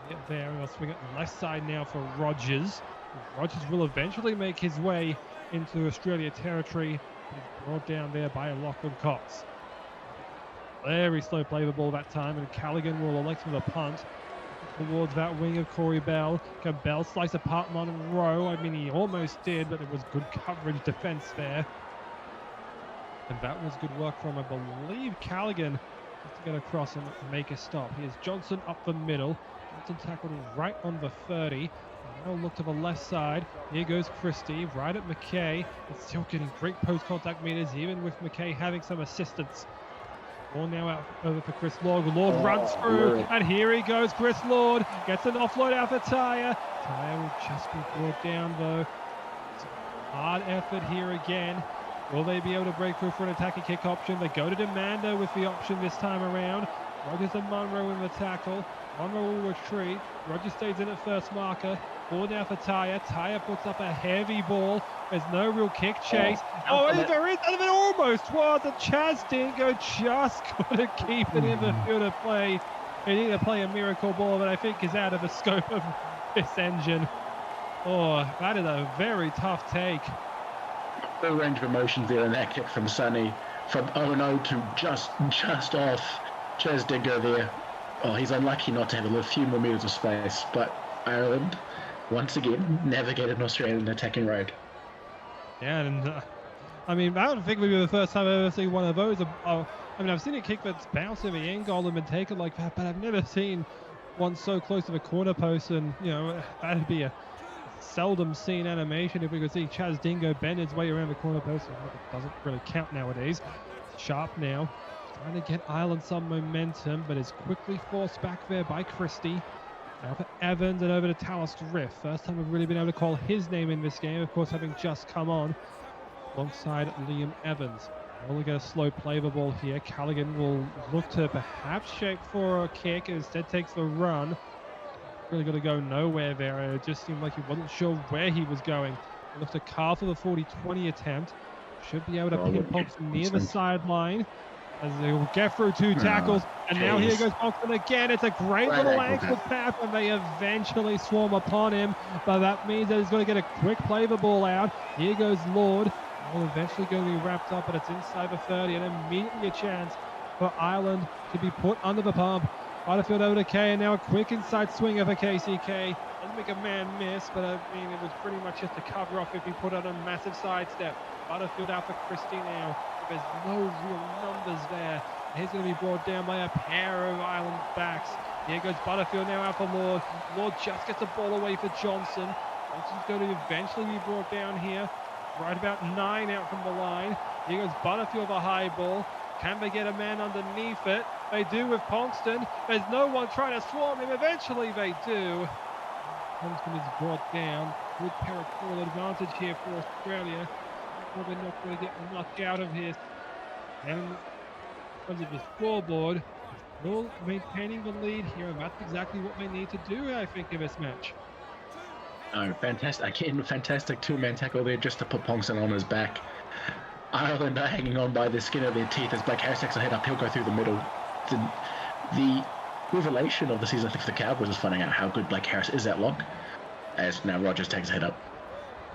Get there, and they'll swing it left side now for Rogers. Rogers will eventually make his way into Australia territory. He's brought down there by Lachlan Cox. Very slow play the ball that time, and Callaghan will elect for the punt towards that wing of Corey Bell. Can Bell slice apart Monroe? I mean, he almost did, but it was good coverage defense there. And that was good work from, I believe, Callaghan to get across and make a stop. Here's Johnson up the middle. Johnson tackled right on the 30. Now look to the left side. Here goes Christie, right at McKay. It's still getting great post-contact meters, even with McKay having some assistance. Ball now out over for Chris Lord. Lord runs through, and here he goes. Chris Lord gets an offload out for Tyre. Tyre will just be brought down, though. It's a hard effort here again. Will they be able to break through for an attacking kick option? They go to Demander with the option this time around. Rogers and Munro in the tackle. Munro will retreat. Rogers stays in at first marker. Ball now for Tyre. Tyre puts up a heavy ball. There's no real kick chase. There is. It almost was. And Chaz Dingo just got to keep it in the field of play. They need to play a miracle ball that I think is out of the scope of this engine. Oh, that is a very tough take. The range of emotions there in that kick from Sonny. From 0-0 to just off. Chaz Dingo there. Oh, he's unlucky not to have a few more meters of space. But Ireland, once again, navigate an Australian attacking road. Yeah, and I mean, I don't think it would be the first time I've ever seen one of those. I mean, I've seen a kick that's bounced in the end goal and been taken like that, but I've never seen one so close to the corner post. And, you know, that'd be a seldom seen animation if we could see Chaz Dingo bend his way around the corner post. It doesn't really count nowadays. Sharp now, trying to get Ireland some momentum, but is quickly forced back there by Christie. Now for Evans and over to Talos Riff. First time we've really been able to call his name in this game, of course, having just come on alongside Liam Evans. Only get a slow play the ball here. Callaghan will look to perhaps shape for a kick, instead takes the run. Really got to go nowhere there. It just seemed like he wasn't sure where he was going. He looked to Carl for the 40-20 attempt. Should be able to pin Ponson near the sideline as they will get through two tackles. And now here goes Ponson again. It's a great little ankle tap, and they eventually swarm upon him. But that means that he's going to get a quick play the ball out. Here goes Lord. Well, eventually going to be wrapped up, but it's inside the 30, and immediately a chance for Ireland to be put under the pump. Butterfield over to Kay, and now a quick inside swinger for KCK. Doesn't make a man miss, but I mean, it was pretty much just a cover off if he put on a massive sidestep. Butterfield out for Christie now. There's no real numbers there. He's going to be brought down by a pair of Ireland backs. Here goes Butterfield now out for Lord. Lord just gets the ball away for Johnson. Johnson's going to eventually be brought down here. Right about 9 out from the line. Here goes Butterfield, a high ball. Can they get a man underneath it? They do with Ponkston. There's no one trying to swarm him. Eventually they do. Ponkston is brought down. Good territorial advantage here for Australia. Probably not going to get much out of here. And because of the scoreboard, still maintaining the lead here, and that's exactly what they need to do, I think, in this match. Oh, fantastic. Again, fantastic two-man tackle there just to put Ponkston on his back. Ireland are hanging on by the skin of their teeth as Blake Harris takes a head up. He'll go through the middle. The revelation of the season, I think, for the Cowboys is finding out how good Blake Harris is at lock, as now Rogers takes a head up.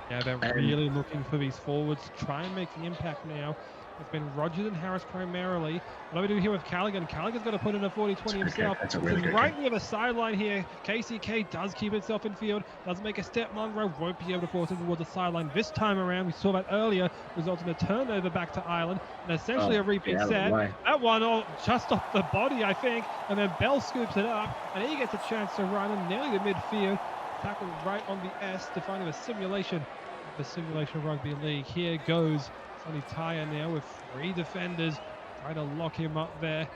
Yeah, they're really looking for these forwards to try and make the impact now. It's been Rogers and Harris primarily. What do we do here with Callaghan? Callaghan's got to put in a 40-20 himself. That's a really good right kick. near the sideline here. KCK does keep itself in field. Doesn't make a step. Munro won't be able to force it towards the sideline this time around. We saw that earlier, resulting in a turnover back to Ireland and essentially a repeat Get out of the set. way. That one just off the body, I think, and then Bell scoops it up, and he gets a chance to run in nearly to midfield. Tackle right on the S, defining the simulation of the Simulation Rugby League. Here goes Sonny Tyre now with 3 defenders. Try to lock him up there.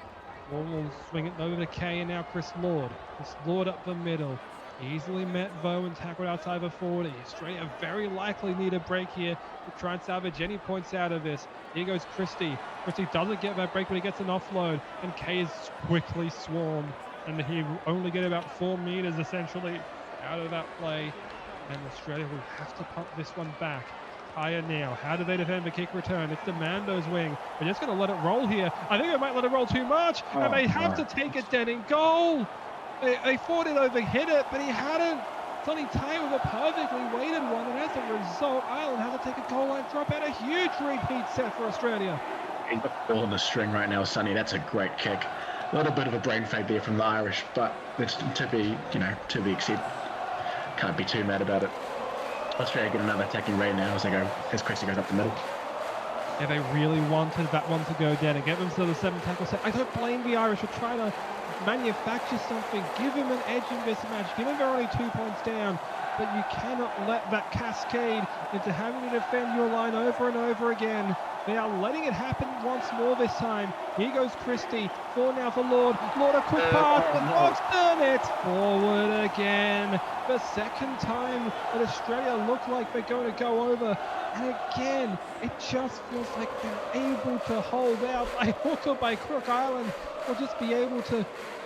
Will swing it over to K, and now Chris Lord. Chris Lord up the middle. Easily met though and tackled outside the 40. Australia very likely need a break here to try and salvage any points out of this. Here goes Christie. Christie doesn't get that break, but he gets an offload, and K is quickly swarmed, and he will only get about 4 meters essentially out of that play, and Australia will have to pump this one back. Tyre now. How do they defend the kick return? It's the Mando's wing. They're just going to let it roll here. I think they might let it roll too much, and they have to take it down in goal. They thought it overhit it, but he hadn't. Sonny Tyre with a perfectly weighted one, and as a result, Ireland had to take a goal line drop out. A huge repeat set for Australia. He's got the ball on the string right now, Sonny. That's a great kick. A little bit of a brain fade there from the Irish, but it's to be accepted. Can't be too mad about it. Australia get another attacking rate now as Christie goes up the middle. Yeah, they really wanted that one to go down and get themselves a 7 tackle set. I don't blame the Irish for trying to manufacture something. Give him an edge in this match. Give him they're only 2 points down. But you cannot let that cascade into having to defend your line over and over again. They are letting it happen once more this time. Here goes Christie. 4 now for Lord. Lord, a quick pass. The Dogs turn it forward again. The second time that Australia look like they're going to go over. And again, it just feels like they're able to hold out by hook or by crook. Ireland will just be able to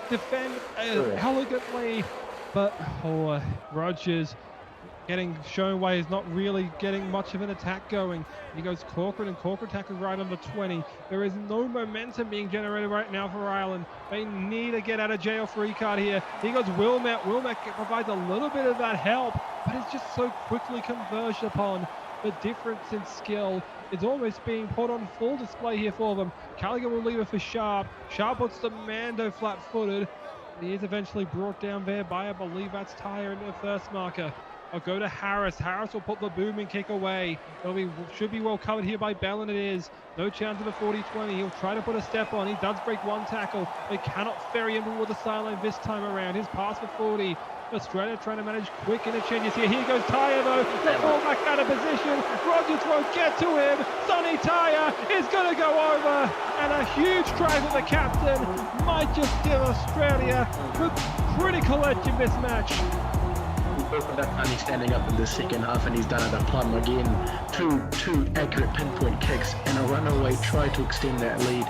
defend elegantly. But Rogers shown why he's not really getting much of an attack going. He goes Corcoran, and Corcoran tackles right on the 20. There is no momentum being generated right now for Ireland. They need to get out of jail free card here. He goes Wilmette. Wilmette provides a little bit of that help, but it's just so quickly converged upon. The difference in skill is almost being put on full display here for them. Callaghan will leave it for Sharp. Sharp puts the Mando flat-footed. He is eventually brought down there by, I believe that's Tyre into the first marker. I'll go to Harris. Harris will put the booming kick away. Should be well covered here by Bell, and it is. No chance of a 40-20. He'll try to put a step on. He does break 1 tackle. They cannot ferry him toward the sideline this time around. His pass for 40. Australia trying to manage quick interchanges here. Here goes Tyre though. The fullback out of position. Rogers won't get to him. Sonny Tyre is going to go over. And a huge try for the captain might just give Australia the critical edge in this match. That time he's standing up in the second half, and he's done it a plum again. Two accurate pinpoint kicks and a runaway try to extend that lead.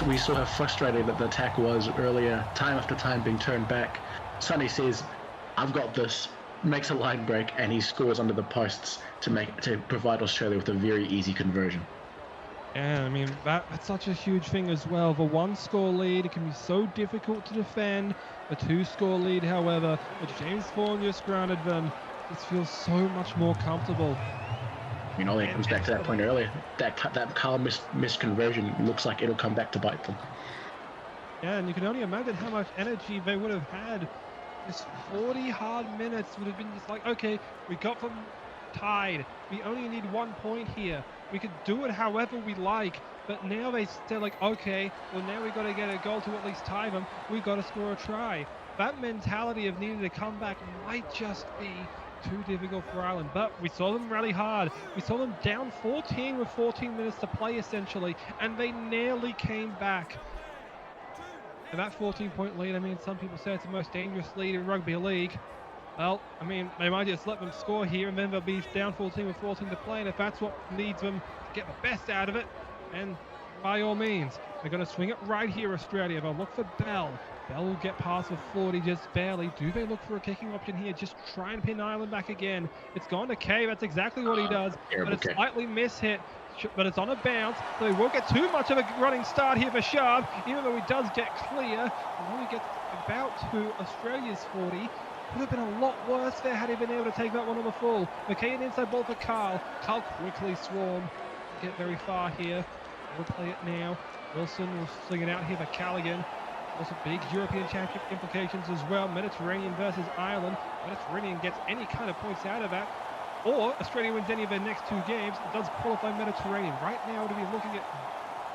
We saw how frustrated that the attack was earlier, time after time being turned back. Sonny says, "I've got this," makes a line break, and he scores under the posts to provide Australia with a very easy conversion. Yeah, I mean, that's such a huge thing as well. The 1-score lead, it can be so difficult to defend. The 2-score lead, however, which James Vaughan just granted them, just feels so much more comfortable. I mean, all that comes back to that point earlier. That Carl missed conversion looks like it'll come back to bite them. Yeah, and you can only imagine how much energy they would have had. Just 40 hard minutes would have been just like, okay, we got them tied. We only need 1 point here. We could do it however we like. But now they're like, okay, well now we got to get a goal to at least tie them. We got to score a try. That mentality of needing to come back might just be too difficult for Ireland. But we saw them rally hard. We saw them down 14 with 14 minutes to play essentially, and they nearly came back. And that 14-point lead, I mean, some people say it's the most dangerous lead in rugby league. Well, I mean, they might just let them score here, and then they'll be down 14 with 14 to play, and if that's what needs them to get the best out of it, then by all means, they're going to swing it right here, Australia. They'll look for Bell. Bell will get past with 40 just barely. Do they look for a kicking option here? Just try and pin Ireland back again. It's gone to Kay. That's exactly what he does. But it's slightly mishit. But it's on a bounce, so he won't get too much of a running start here for Sharp, even though he does get clear. And when he gets about to Australia's 40, would have been a lot worse there had he been able to take that one on the full. McKay, an inside ball for Carl. Carl quickly swarmed. Get very far here. We'll play it now. Wilson will sling it out here for Callaghan. Also big European Championship implications as well. Mediterranean versus Ireland. Mediterranean gets any kind of points out of that, or Australia wins any of their next 2 games, it does qualify Mediterranean. Right now, we'll be looking at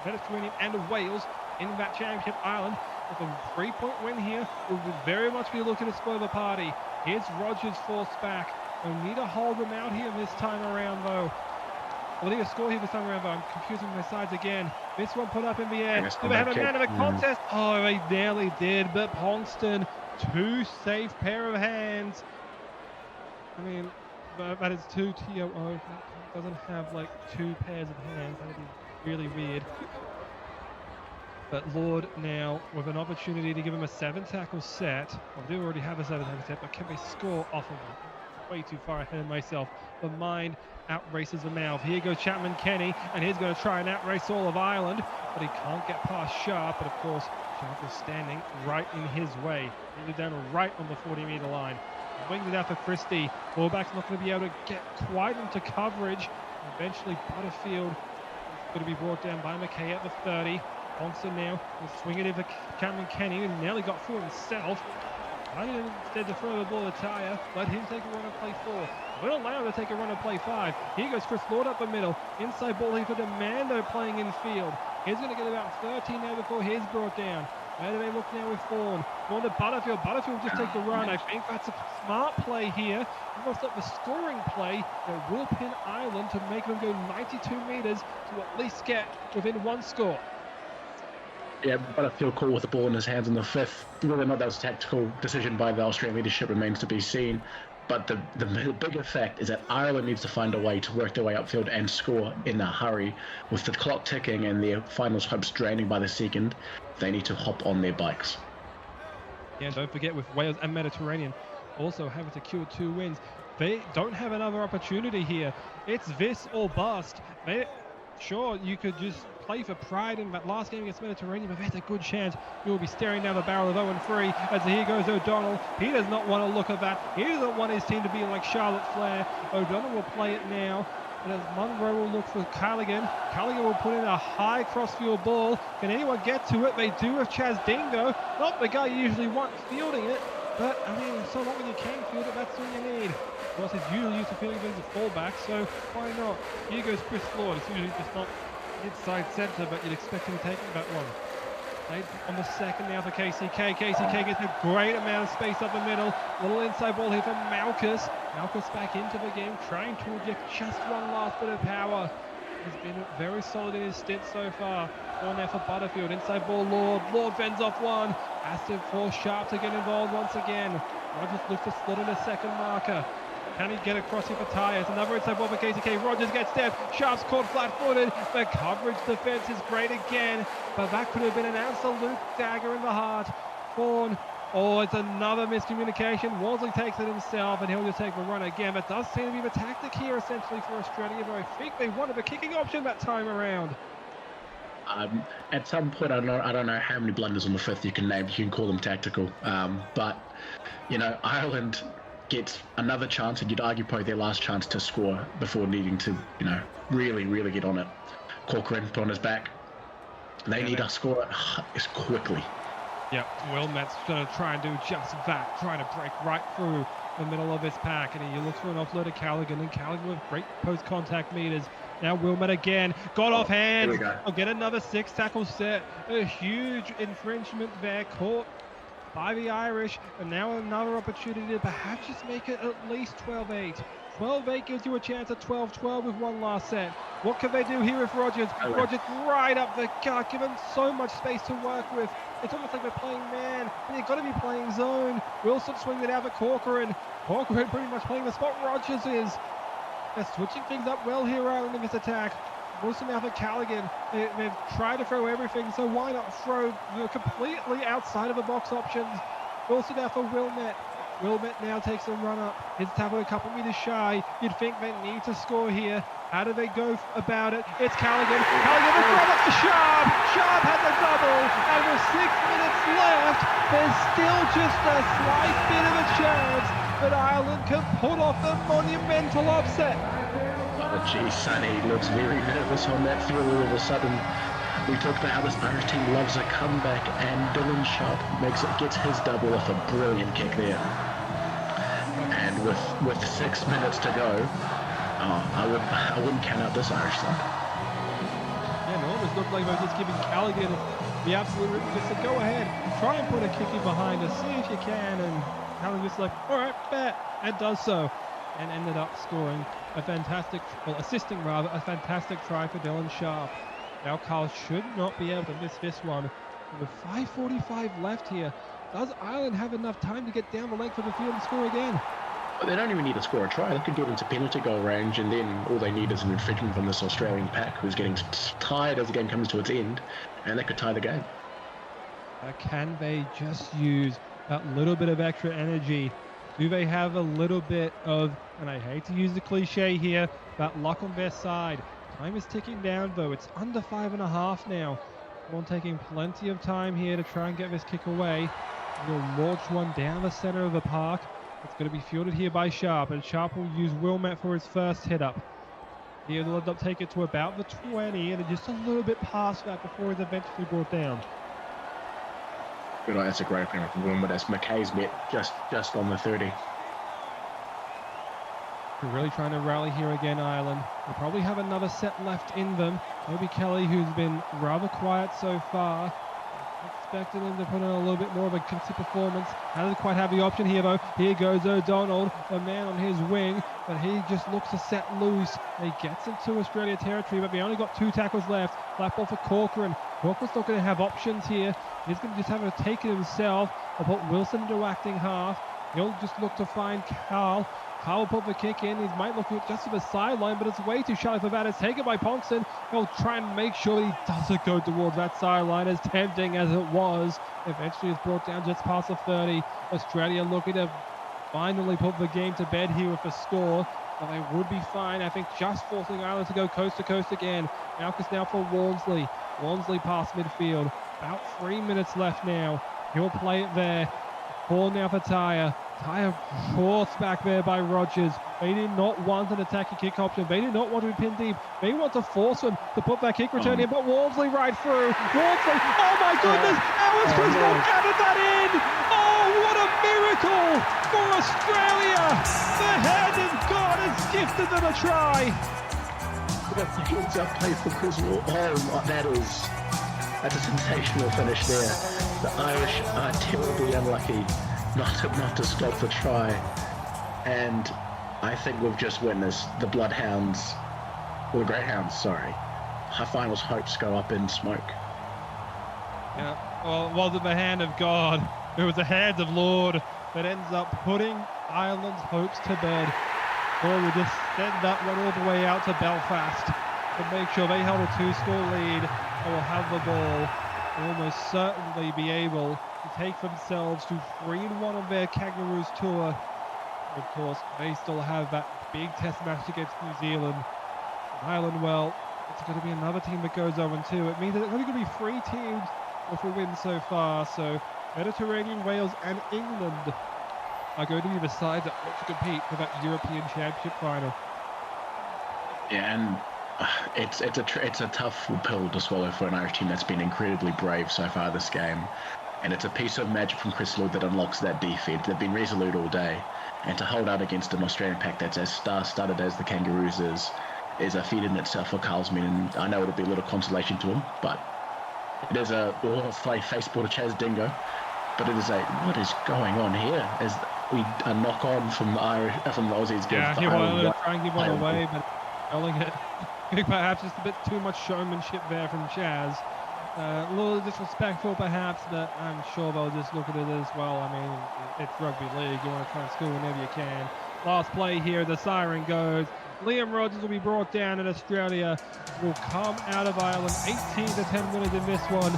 Mediterranean and Wales in that championship. Ireland with a 3-point win here will very much be looking to spoil the party. Here's Rogers forced back. We'll need to hold them out here this time around, though. We'll need a score here this time around, though. I'm confusing my sides again. This one put up in the air. Do they have a man of a contest? Oh, they nearly did, but Pongston, 2 safe pair of hands. I mean, that is 2 TOO. Doesn't have like 2 pairs of hands. That would be really weird. But Lord now with an opportunity to give him a 7-tackle set. I do already have a 7-tackle set, but can they score off of it? Way too far ahead of myself. The mind outraces the mouth. Here goes Chapman Kenny, and he's going to try and outrace all of Ireland, but he can't get past Sharp. But of course, Sharp is standing right in his way. He's down right on the 40-meter line. Winged it out for Christie. Fullback's not going to be able to get quite into coverage. Eventually, Butterfield is going to be brought down by McKay at the 30. Thompson now will swing it in for Cameron Kenny, who nearly got through himself. I didn't instead to throw the ball to Tyre. Let him take a run and play 4. We'll allow him to take a run and play 5. Here goes Chris Lord up the middle. Inside ball here for Demando playing in field. He's going to get about 13 now before he's brought down. Where do they look now with Vaughan? Vaughan to Butterfield. Butterfield will just take the run. I think that's a smart play here. He wants up the scoring play that will pin Ireland to make them go 92 meters to at least get within 1 score. Yeah, Butterfield call with the ball in his hands in the 5th. Whether or not that was a tactical decision by the Australian leadership remains to be seen. But the bigger fact is that Ireland needs to find a way to work their way upfield and score in a hurry. With the clock ticking and their finals hopes draining by the second, they need to hop on their bikes. Yeah, don't forget with Wales and Mediterranean also having secured 2 wins, they don't have another opportunity here. It's this or bust. Sure, you could just play for pride in that last game against Mediterranean, but there's a good chance you will be staring down the barrel of 0-3 as here goes O'Donnell. He does not want to look at that. He doesn't want his team to be like Charlotte Flair. O'Donnell will play it now, and as Munro will look for Callaghan. Callaghan will put in a high crossfield ball. Can anyone get to it? They do with Chaz Dingo. Not the guy you usually want fielding it, but I mean, so long as you can field it, that's all you need. Of course, he's usually used to fielding things as fullback, so why not? Here goes Chris Lord. It's usually just not inside centre, but you'd expect him to take that one. Played on the second now for KCK. KCK gets a great amount of space up the middle. Little inside ball here for Malchus. Malchus back into the game, trying to inject just one last bit of power. He's been very solid in his stint so far. Ball now for Butterfield. Inside ball, Lord. Lord fends off one. Has to force Sharp to get involved once again. Rogers looks to slot in a second marker. Can he get across here for Tyres? Another inside ball for KCK. Rogers gets there. Sharp's caught flat-footed. The coverage defense is great again, but that could have been an absolute dagger in the heart. Vaughan. Oh, it's another miscommunication. Worsley takes it himself, and he'll just take the run again. That does seem to be the tactic here, essentially, for Australia, but I think they wanted the kicking option that time around. At some point, I don't know how many blunders on the 5th you can name. You can call them tactical, but you know, Ireland gets another chance, and you'd argue probably their last chance to score before needing to, you know, really get on it. Corcoran put on his back. They need to score it quickly. Yeah, Wilmet's going to try and do just that, trying to break right through the middle of his pack, and he looks for an offload to Callaghan, and Callaghan with great post-contact meters. Now Wilmet again, got off hands. I'll get another 6-tackle set. A huge infringement there, caught by the Irish, and now another opportunity to perhaps just make it at least 12-8. 12-8 gives you a chance at 12-12 with one last set. What can they do here with Rogers? Rogers right up the gut, give him so much space to work with. It's almost like they're playing man, and you've got to be playing zone. Wilson swinging it out for Corcoran. Corcoran pretty much playing the spot Rogers is. They're switching things up well here, Ireland, in this attack. Wilson now for Callaghan. They've tried to throw everything, so why not throw the completely outside of the box options? Wilson now for Wilmet. Wilmet now takes a run up. His tackle a couple meters shy. You'd think they need to score here. How do they go about it? It's Callaghan. Callaghan will grab up for Sharp. Sharp has a double, and with 6 minutes left, there's still just a slight bit of a chance that Ireland can pull off the monumental upset. Oh, geez, Sonny looks very nervous on that field all of a sudden. We talked about how this Irish team loves a comeback, and Dylan Sharp gets his double off a brilliant kick there. And with 6 minutes to go, I wouldn't count out this Irish side. Yeah, no, it almost looked like they were just giving Callaghan the absolute just said, go ahead, try and put a kick in behind us, see if you can, and Callaghan just like, all right, bet, and does so, and ended up scoring assisting a fantastic try for Dylan Sharp. Now Carl should not be able to miss this one. With 5:45 left here, does Ireland have enough time to get down the length of the field and score again? Well, they don't even need to score a try. They could get into penalty goal range, and then all they need is an infringement from this Australian pack who's getting tired as the game comes to its end, and they could tie the game. Can they just use that little bit of extra energy? Do they have a little bit of, and I hate to use the cliche here, but luck on their side? Time is ticking down though. It's under 5.5 now. We're taking plenty of time here to try and get this kick away. We'll launch one down the center of the park. It's going to be fielded here by Sharp, and Sharp will use Wilmette for his first hit up. He'll end up take it to about the 20, and just a little bit past that before he's eventually brought down. Good, that's a great opening from Wilmette as McKay's met just on the 30. We're really trying to rally here again, Ireland. They'll probably have another set left in them. Maybe Kelly, who's been rather quiet so far. Expected him to put in a little bit more of a consistent performance. Hasn't quite have the option here though. Here goes O'Donnell, a man on his wing, but he just looks to set loose. He gets into Australia territory, but they only got 2 tackles left. Flat ball for Corcoran. Corcoran's not going to have options here. He's going to just have to take it himself. I'll put Wilson into acting half. He'll just look to find Carl. Carl will put the kick in. He might look just to the sideline, but it's way too shallow for that. It's taken by Ponson. He'll try and make sure he doesn't go towards that sideline, as tempting as it was. Eventually it's brought down just past the 30. Australia looking to finally put the game to bed here with a score. But they would be fine, I think, just forcing Ireland to go coast to coast again. Malchus now for Walmsley. Walmsley past midfield. About 3 minutes left now. He'll play it there. Ball now for Tyre. Tyre forced back there by Rogers. They did not want an attacking kick option. They did not want to be pinned deep. They want to force him to put that kick return in, but Walmsley right through. Walmsley, oh my goodness! Alex Criswell added that in! Oh, what a miracle for Australia! The hand of God has gifted them a try. Heads up play for Criswell. Oh, that's a sensational finish there. The Irish are terribly unlucky not to stop the try, and I think we've just witnessed the Greyhounds, finals hopes go up in smoke. Yeah, well, it wasn't the hand of God, it was the hand of Lord that ends up putting Ireland's hopes to bed. Or we just send that one all the way out to Belfast to make sure they held a 2-score lead and will have the ball. Almost certainly be able to take themselves to 3-1 on their Kangaroos tour. Of course, they still have that big test match against New Zealand. Ireland, well, it's going to be another team that goes 0-2. It means that it's only going to be 3 teams with a win so far. So Mediterranean, Wales and England are going to be the sides that look to compete for that European Championship final. Yeah, and it's a tough pill to swallow for an Irish team that's been incredibly brave so far this game. And it's a piece of magic from Chris Lord that unlocks that defense. They've been resolute all day. And to hold out against an Australian pack that's as star-studded as the Kangaroos is a feat in itself for Carl's men. And I know it'll be a little consolation to him, but it is a Facebook to Chaz Dingo. But it is what is going on here? As we a knock on from the Aussies. Yeah, he wanted to try and give one away, but calling it. Perhaps just a bit too much showmanship there from Chaz. A little disrespectful perhaps, but I'm sure they'll just look at it as well. I mean, it's rugby league. You want to try and score whenever you can. Last play here, the siren goes. Liam Rogers will be brought down, and Australia will come out of Ireland 18 to 10 winners in this one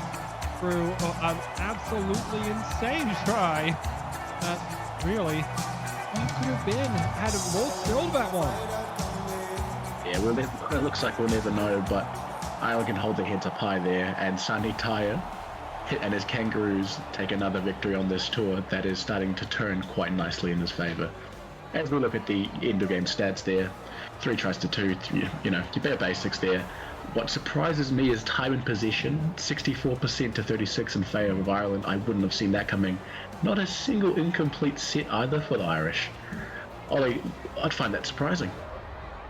through an absolutely insane try. That really, what could have been had it more filled that one. Yeah, well, it looks like we'll never know, but Ireland can hold their heads up high there, and Sonny Tyre and his Kangaroos take another victory on this tour that is starting to turn quite nicely in his favour. As we look at the end of game stats there, 3 tries to 2, you know, your bare basics there. What surprises me is time in possession, 64% to 36 in favour of Ireland. I wouldn't have seen that coming. Not a single incomplete set either for the Irish. Ollie, I'd find that surprising.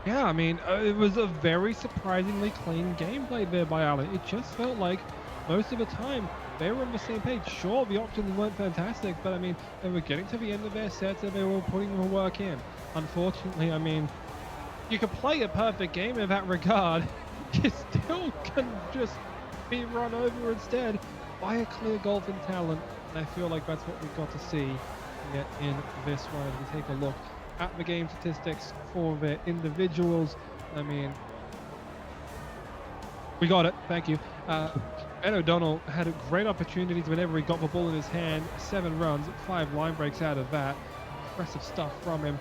Yeah, I mean, it was a very surprisingly clean gameplay there by Ireland. It just felt like most of the time they were on the same page. Sure, the options weren't fantastic, but I mean, they were getting to the end of their sets and they were putting the work in. Unfortunately, I mean, you could play a perfect game in that regard. You still can just be run over instead by a clear golfing talent. And I feel like that's what we got to see here in this one as we take a look at the game statistics for the individuals. I mean, we got it. Thank you. Ed O'Donnell had great opportunities whenever he got the ball in his hand. 7 runs, 5 line breaks out of that. Impressive stuff from him.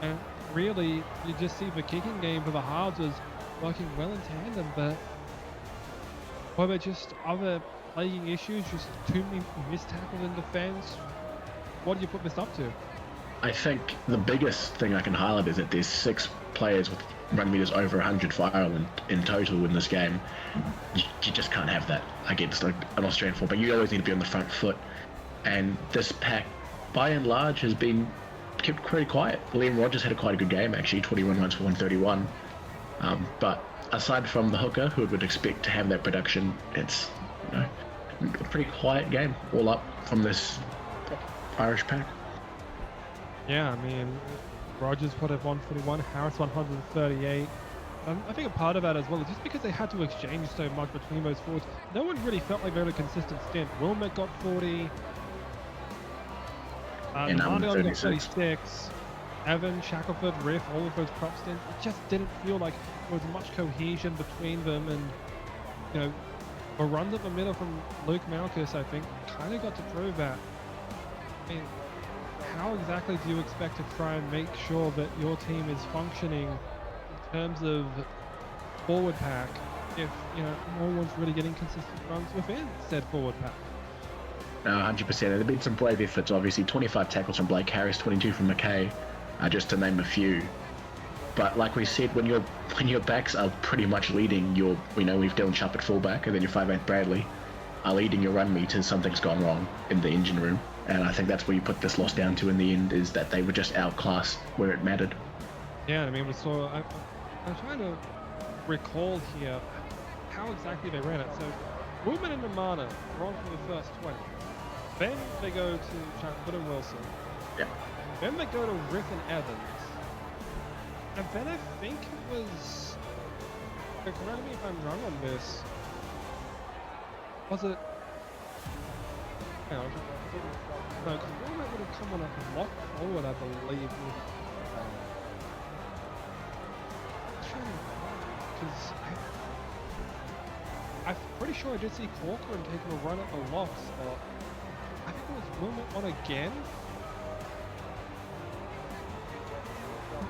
And really, you just see the kicking game for the halves was working well in tandem, but were there just other plaguing issues, just too many missed tackles in defense? What do you put this up to? I think the biggest thing I can highlight is that there's 6 players with run meters over 100 for Ireland in total in this game. You just can't have that against an Australian fullback. You always need to be on the front foot. And this pack, by and large, has been kept pretty quiet. Liam Rogers had quite a good game, actually, 21 runs for 131. But aside from the hooker, who would expect to have that production, it's a pretty quiet game all up from this Irish pack. Yeah, I mean, Rogers put at 141, Harris 138. I think a part of that as well is just because they had to exchange so much between those forwards, no one really felt like they had a consistent stint. Wilmot got 40. Mardion got 36. Evan, Shackelford, Riff, all of those prop stints. It just didn't feel like there was much cohesion between them, and the runs up the middle from Luke Malkus, I think, kind of got to prove that. I mean, how exactly do you expect to try and make sure that your team is functioning in terms of forward pack if no one's really getting consistent runs within said forward pack? No, 100%. There have been some brave efforts, obviously. 25 tackles from Blake Harris, 22 from McKay, just to name a few. But like we said, when your backs are pretty much leading your, we've Dylan Sharp at fullback, and then your 5'8" Bradley are leading your run meters, something's gone wrong in the engine room. And I think that's where you put this loss down to in the end, is that they were just outclassed where it mattered. Yeah, I mean, we saw. I'm trying to recall here how exactly they ran it. So, Woodman and Namana were on for the first 20. Then they go to Chancellor and Wilson. Yeah. Then they go to Riff and Evans. And then I think it was. Correct me if I'm wrong on this. Was it? Hang on. No, because Wilmot would have come on a lot forward, I believe. Because I'm pretty sure I did see Corcoran taking a run at the lock spot. I think it was Wilmot on again.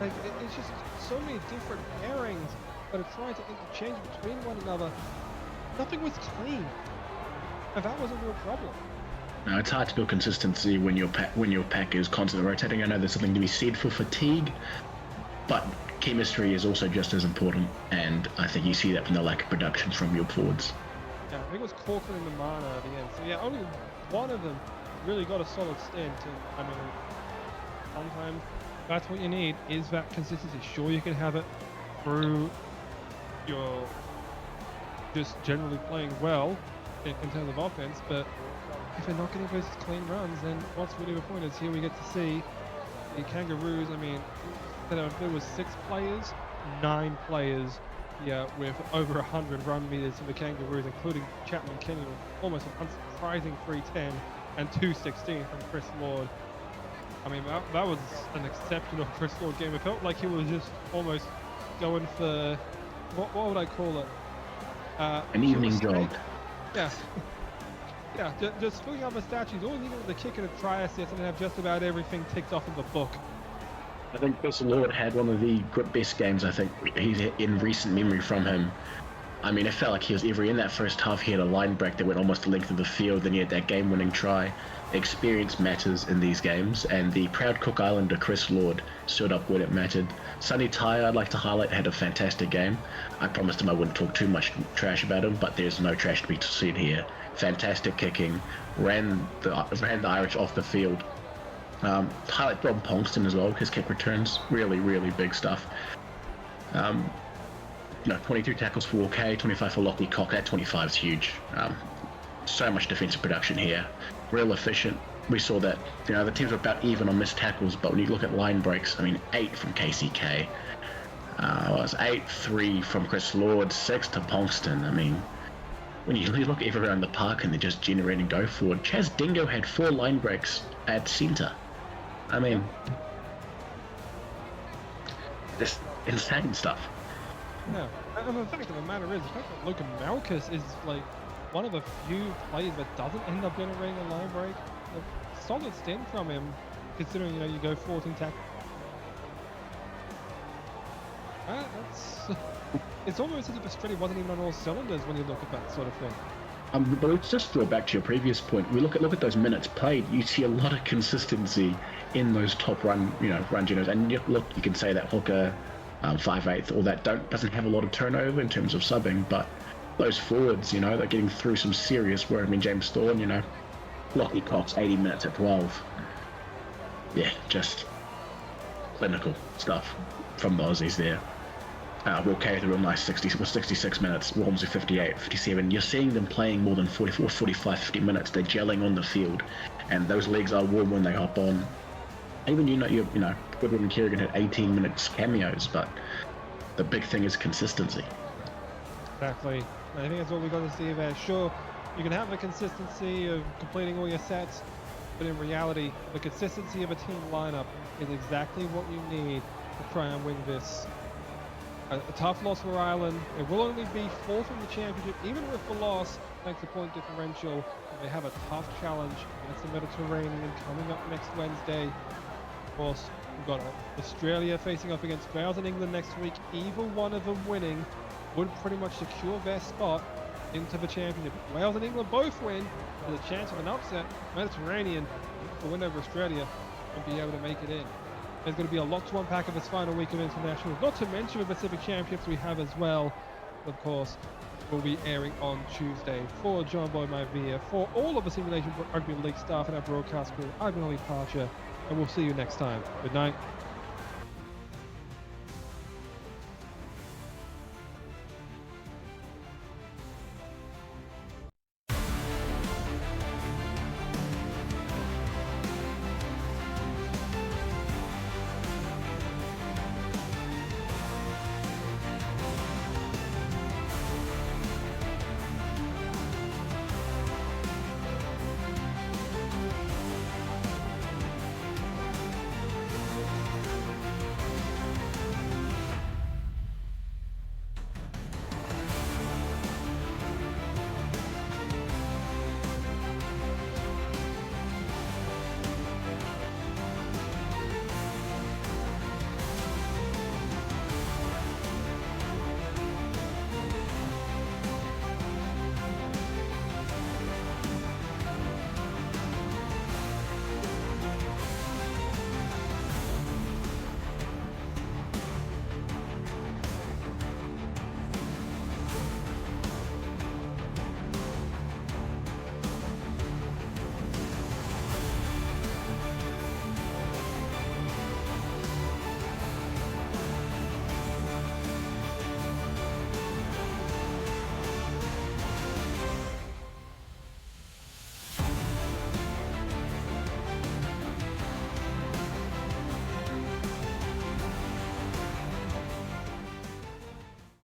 Like, it's just so many different pairings that are trying to interchange between one another. Nothing was clean. And that was a real problem. No, it's hard to build consistency when your pack is constantly rotating. I know there's something to be said for fatigue, but chemistry is also just as important, and I think you see that from the lack of production from your forwards. Yeah, I think it was Corcoran and Namana at the end. So yeah, only one of them really got a solid stint, and I mean, sometimes that's what you need, is that consistency. Sure, you can have it through your just generally playing well in terms of offense, but if you're not getting those clean runs, then what's really the point? Is here we get to see the Kangaroos. I mean, there was 6 players, 9 players here with over 100 run meters for the Kangaroos, including Chapman Kenny with almost an unsurprising 310 and 216 from Chris Lord. I mean, that was an exceptional Chris Lord game. It felt like he was just almost going for, what would I call it? An evening jog. Yeah. Yeah, just filling out the statues. All you needed was the kick and a try assist, and have just about everything ticked off in the book. I think Chris Lord had one of the best games I think he's in recent memory from him. I mean, it felt like he was either in that first half, he had a line break that went almost the length of the field, then he had that game-winning try. Experience matters in these games, and the proud Cook Islander Chris Lord stood up when it mattered. Sonny Tyre, I'd like to highlight, had a fantastic game. I promised him I wouldn't talk too much trash about him, but there's no trash to be seen here. Fantastic kicking, ran the Irish off the field. Highlight Rob Pongston as well, his kick returns, really, really big stuff. 22 tackles for Walker, 25 for Lockie Cock. That 25 is huge. So much defensive production here. Real efficient. We saw that, the teams were about even on missed tackles, but when you look at line breaks, 8 from KCK. Was 8-3 from Chris Lord, 6 to Pongston. When you look everywhere around the park and they're just generating go forward, Chaz Dingo had 4 line breaks at centre. This insane stuff. No, and the fact of the matter is, the fact that Luka Malkus is like one of the few players that doesn't end up generating a line break. A solid stint from him, considering you go 14 tackles. It's almost as if Australia wasn't even on all cylinders when you look at that sort of thing. But let's just throw back to your previous point. We look at those minutes played. You see a lot of consistency in those top run generators. And you can say that Hooker, 5/8, all that doesn't have a lot of turnover in terms of subbing, but those forwards, they're getting through some serious work. James Thorne, Lockie Cox, 80 minutes at 12. Yeah, just clinical stuff from the Aussies there. Walker had a real nice 66 minutes, Walmsley 58, 57. You're seeing them playing more than 44, 45, 50 minutes. They're gelling on the field, and those legs are warm when they hop on. Even Goodwin and Kerrigan had 18 minutes cameos, but the big thing is consistency. Exactly. I think that's what we got to see there. Sure, you can have the consistency of completing all your sets, but in reality, the consistency of a team lineup is exactly what you need to try and win this. A tough loss for Ireland. It will only be 4th in the championship, even with the loss, thanks to point differential. They have a tough challenge against the Mediterranean coming up next Wednesday. Of course, we've got Australia facing off against Wales and England next week. Either one of them winning would pretty much secure their spot into the championship. If Wales and England both win, there's a chance of an upset. Mediterranean, a win over Australia, and be able to make it in. There's going to be a lot to unpack in this final week of international. Not to mention the Pacific Championships we have as well. Of course, will be airing on Tuesday. For John Boy Maivia, for all of the Simulation Rugby League staff and our broadcast crew, I've been Ollie Parcher, and we'll see you next time. Good night.